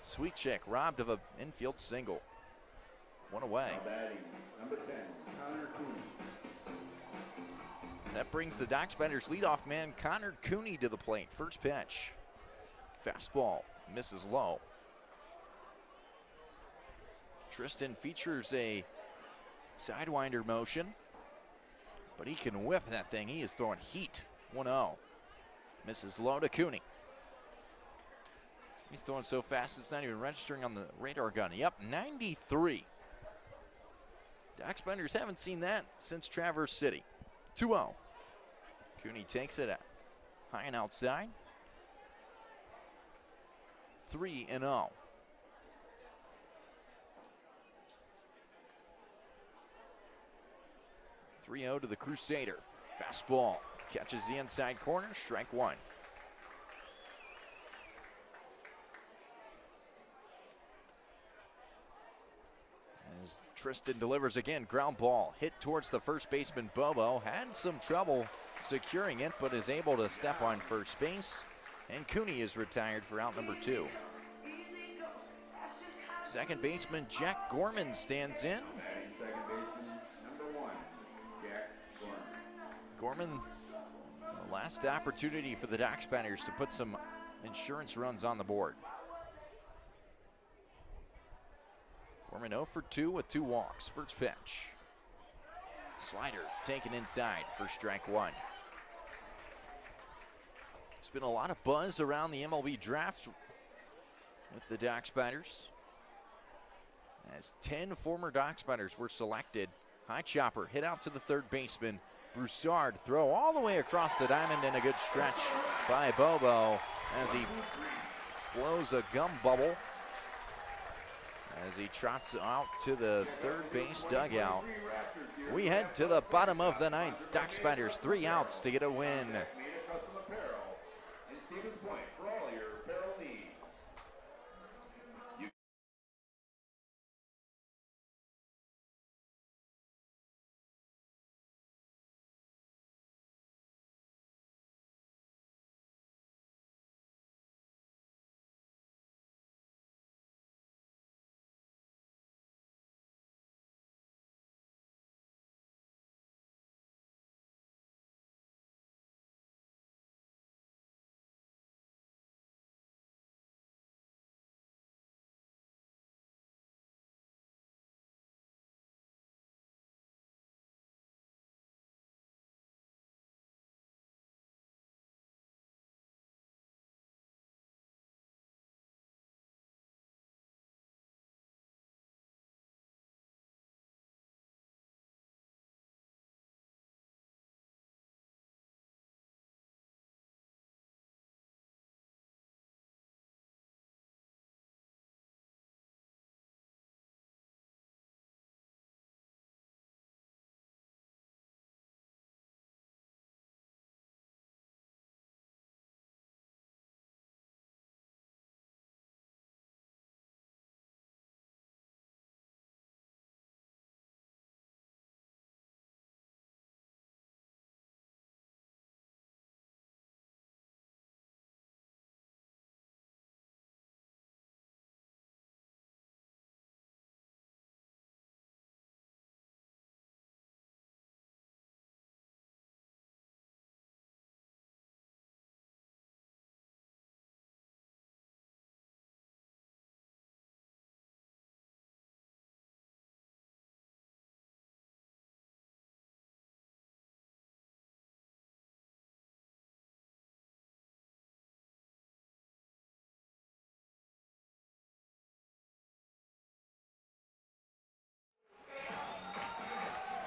Sweetchick robbed of an infield single. One away. Number 10, Connor Cooney. That brings the Docksbenders leadoff man Connor Cooney to the plate. First pitch. Fastball misses low. Tristan features a sidewinder motion, but he can whip that thing. He is throwing heat. 1-0. Misses low to Cooney. He's throwing so fast it's not even registering on the radar gun. Yep, 93. Docksbenders haven't seen that since Traverse City. 2-0. Cooney takes it high and outside. 3-0. To the Crusader. Fastball catches the inside corner. Strike one. As Tristan delivers again, ground ball hit towards the first baseman. Bobo had some trouble securing it, but is able to step on first base. And Cooney is retired for out number 2. Second baseman Jack Gorman stands in. Second baseman, number 1, Jack Gorman. Gorman, the last opportunity for the Docksbenders to put some insurance runs on the board. Gorman 0 for 2 with 2 walks. First pitch. Slider taken inside for strike one. There's been a lot of buzz around the MLB draft with the Docksbenders, as 10 former Docksbenders were selected. High chopper hit out to the third baseman. Broussard throw all the way across the diamond, and a good stretch by Bobo as he blows a gum bubble as he trots out to the third base dugout. We head to the bottom of the ninth. Docksbenders 3 outs to get a win. Made a custom apparel in Stevens Point for all your apparel needs.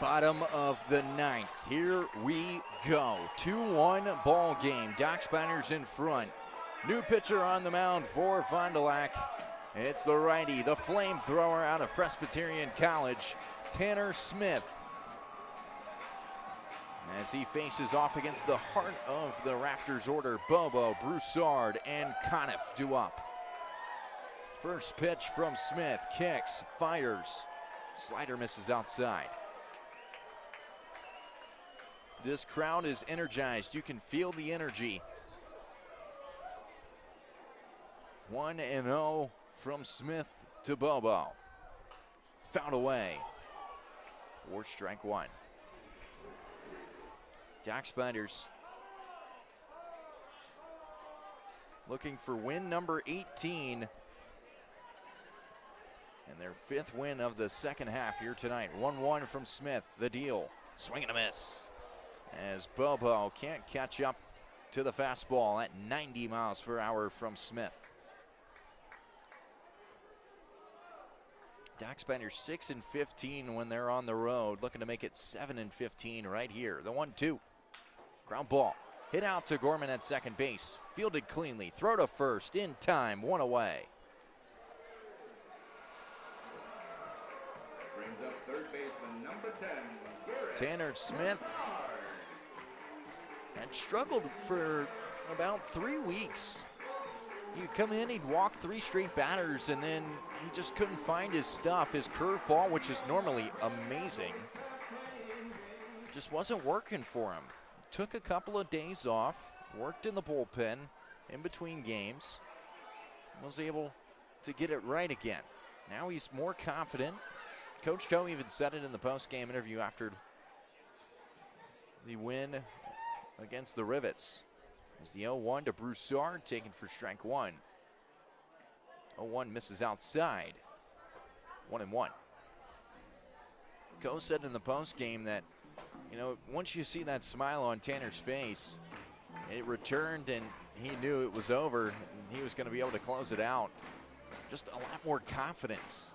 Bottom of the ninth. Here we go. 2-1 ball game. Docksbenders in front. New pitcher on the mound for Fond du Lac. It's the righty, the flamethrower out of Presbyterian College, Tanner Smith. As he faces off against the heart of the Rafters order, Bobo, Broussard, and Conniff due up. First pitch from Smith, kicks, fires. Slider misses outside. This crowd is energized. You can feel the energy. 1-0 from Smith to Bobo. Fouled away for strike one. Doc Spiders looking for win number 18 and their 5th win of the second half here tonight. 1-1 from Smith, the deal. Swing and a miss as Bobo can't catch up to the fastball at 90 miles per hour from Smith. Doc Spiders 6-15 when they're on the road, looking to make it 7-15 right here. The 1-2. Ground ball. Hit out to Gorman at second base. Fielded cleanly. Throw to first. In time. One away. Brings up third baseman number 10, Garrett Tanner Smith had struggled for about 3 weeks. He'd come in, he'd walk 3 straight batters, and then he just couldn't find his stuff. His curveball, which is normally amazing, just wasn't working for him. Took a couple of days off, worked in the bullpen in between games, was able to get it right again. Now he's more confident. Coach Co even said it in the post-game interview after the win against the Rivets. Is the 0-1 to Broussard, taken for strike one. 0-1 misses outside. 1-1. Co said in the postgame that, you know, once you see that smile on Tanner's face, it returned and he knew it was over and he was going to be able to close it out. Just a lot more confidence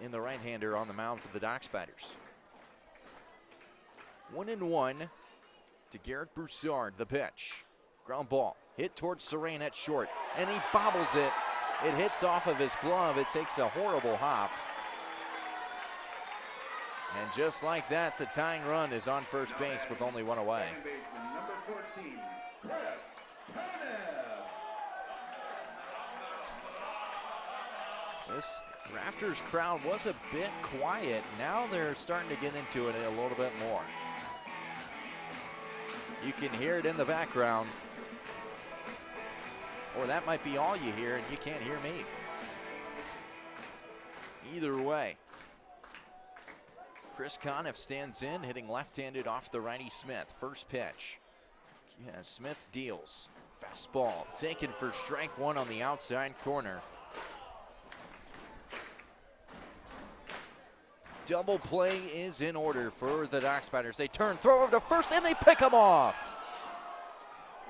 in the right-hander on the mound for the Doc Spiders. 1-1 to Garrett Broussard, the pitch. Ground ball, hit towards Serene at short, and he bobbles it. It hits off of his glove. It takes a horrible hop. And just like that, the tying run is on first base with only one away. Number 14, Chris Conniff. This Rafters crowd was a bit quiet. Now they're starting to get into it a little bit more. You can hear it in the background. Or that might be all you hear and you can't hear me. Either way. Chris Conniff stands in, hitting left-handed off the righty Smith. First pitch. Yeah, Smith deals. Fastball taken for strike one on the outside corner. Double play is in order for the Doc Spiders. They turn, throw over to first, and they pick him off.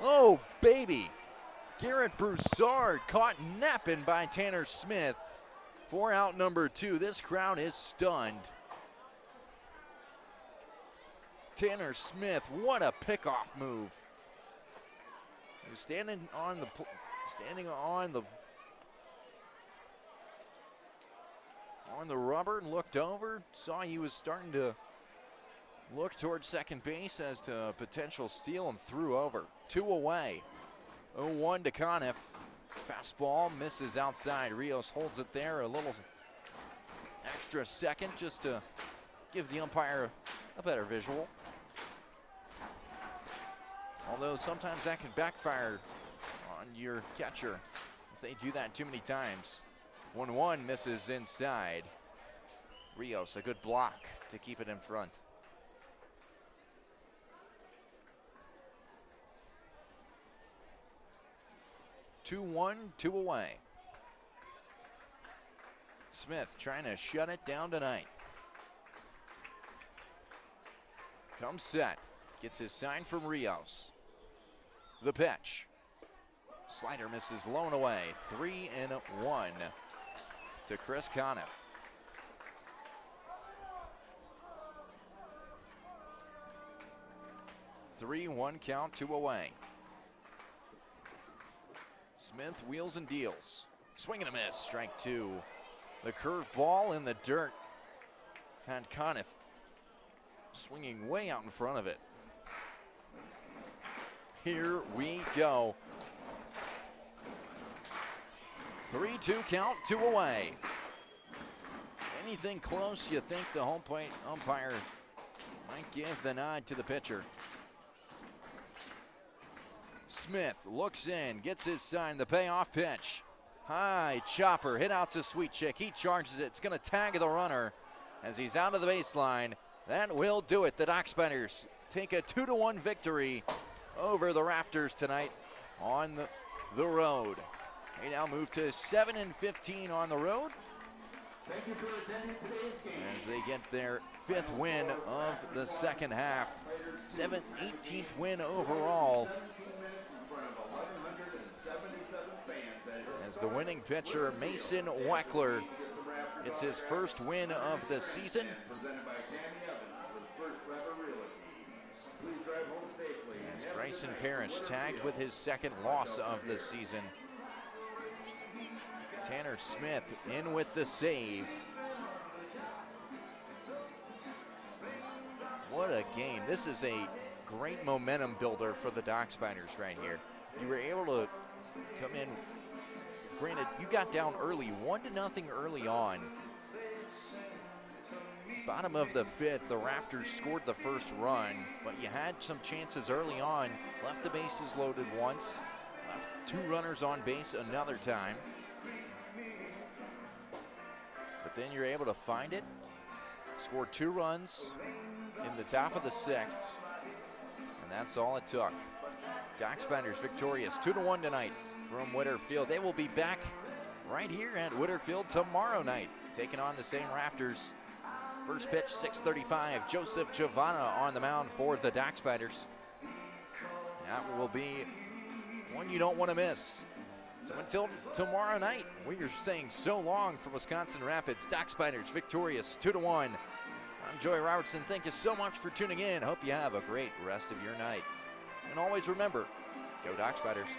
Oh, baby. Garrett Broussard caught napping by Tanner Smith for out number 2. This crowd is stunned. Tanner Smith, what a pickoff move. He was standing on the rubber and looked over, saw he was starting to look towards second base as to potential steal and threw over. 2 away. 0-1 to Conniff. Fastball misses outside. Rios holds it there a little extra second just to give the umpire a better visual. Although sometimes that can backfire on your catcher if they do that too many times. 1-1 misses inside. Rios, a good block to keep it in front. Two away. Smith trying to shut it down tonight. Comes set. Gets his sign from Rios. The pitch. Slider misses low and away. 3-1 to Chris Conniff. Three, 1 count, 2 away. Smith wheels and deals. Swing and a miss, strike 2. The curved ball in the dirt had Conniff swinging way out in front of it. Here we go. 3-2 count, 2 away. Anything close, you think the home plate umpire might give the nod to the pitcher. Smith looks in, gets his sign, the payoff pitch. High chopper, hit out to Sweet Chick. He charges it. It's going to tag the runner as he's out of the baseline. That will do it. The Dockspiders take a 2-1 victory over the Rafters tonight on the road. They now move to 7-15 on the road Thank you for attending today's game. as they get their 5th win of the second half. 18th win overall. 17 minutes in front of 1,177 fans. As the winning pitcher, Mason Weckler, gets his first win of the season. Presented by Tammy Evans with First Forever Realty. Please drive home safely. As Bryson Parrish tagged with his second loss of the season. Tanner Smith in with the save. What a game. This is a great momentum builder for the Dockspiders right here. You were able to come in, granted, you got down early, 1-0 early on. Bottom of the 5th, the Rafters scored the first run, but you had some chances early on. Left the bases loaded once, left 2 runners on base another time. But then you're able to find it, score 2 runs in the top of the 6th, and that's all it took. Dockspiders victorious 2-1 tonight from Whitterfield. They will be back right here at Whitterfield tomorrow night, taking on the same Rafters. First pitch, 6:35. Joseph Chavana on the mound for the Dockspiders. That will be one you don't want to miss. So until tomorrow night, we are saying so long from Wisconsin Rapids. Dockspiders victorious 2-1. I'm Joey Robertson. Thank you so much for tuning in. Hope you have a great rest of your night. And always remember, go Dockspiders.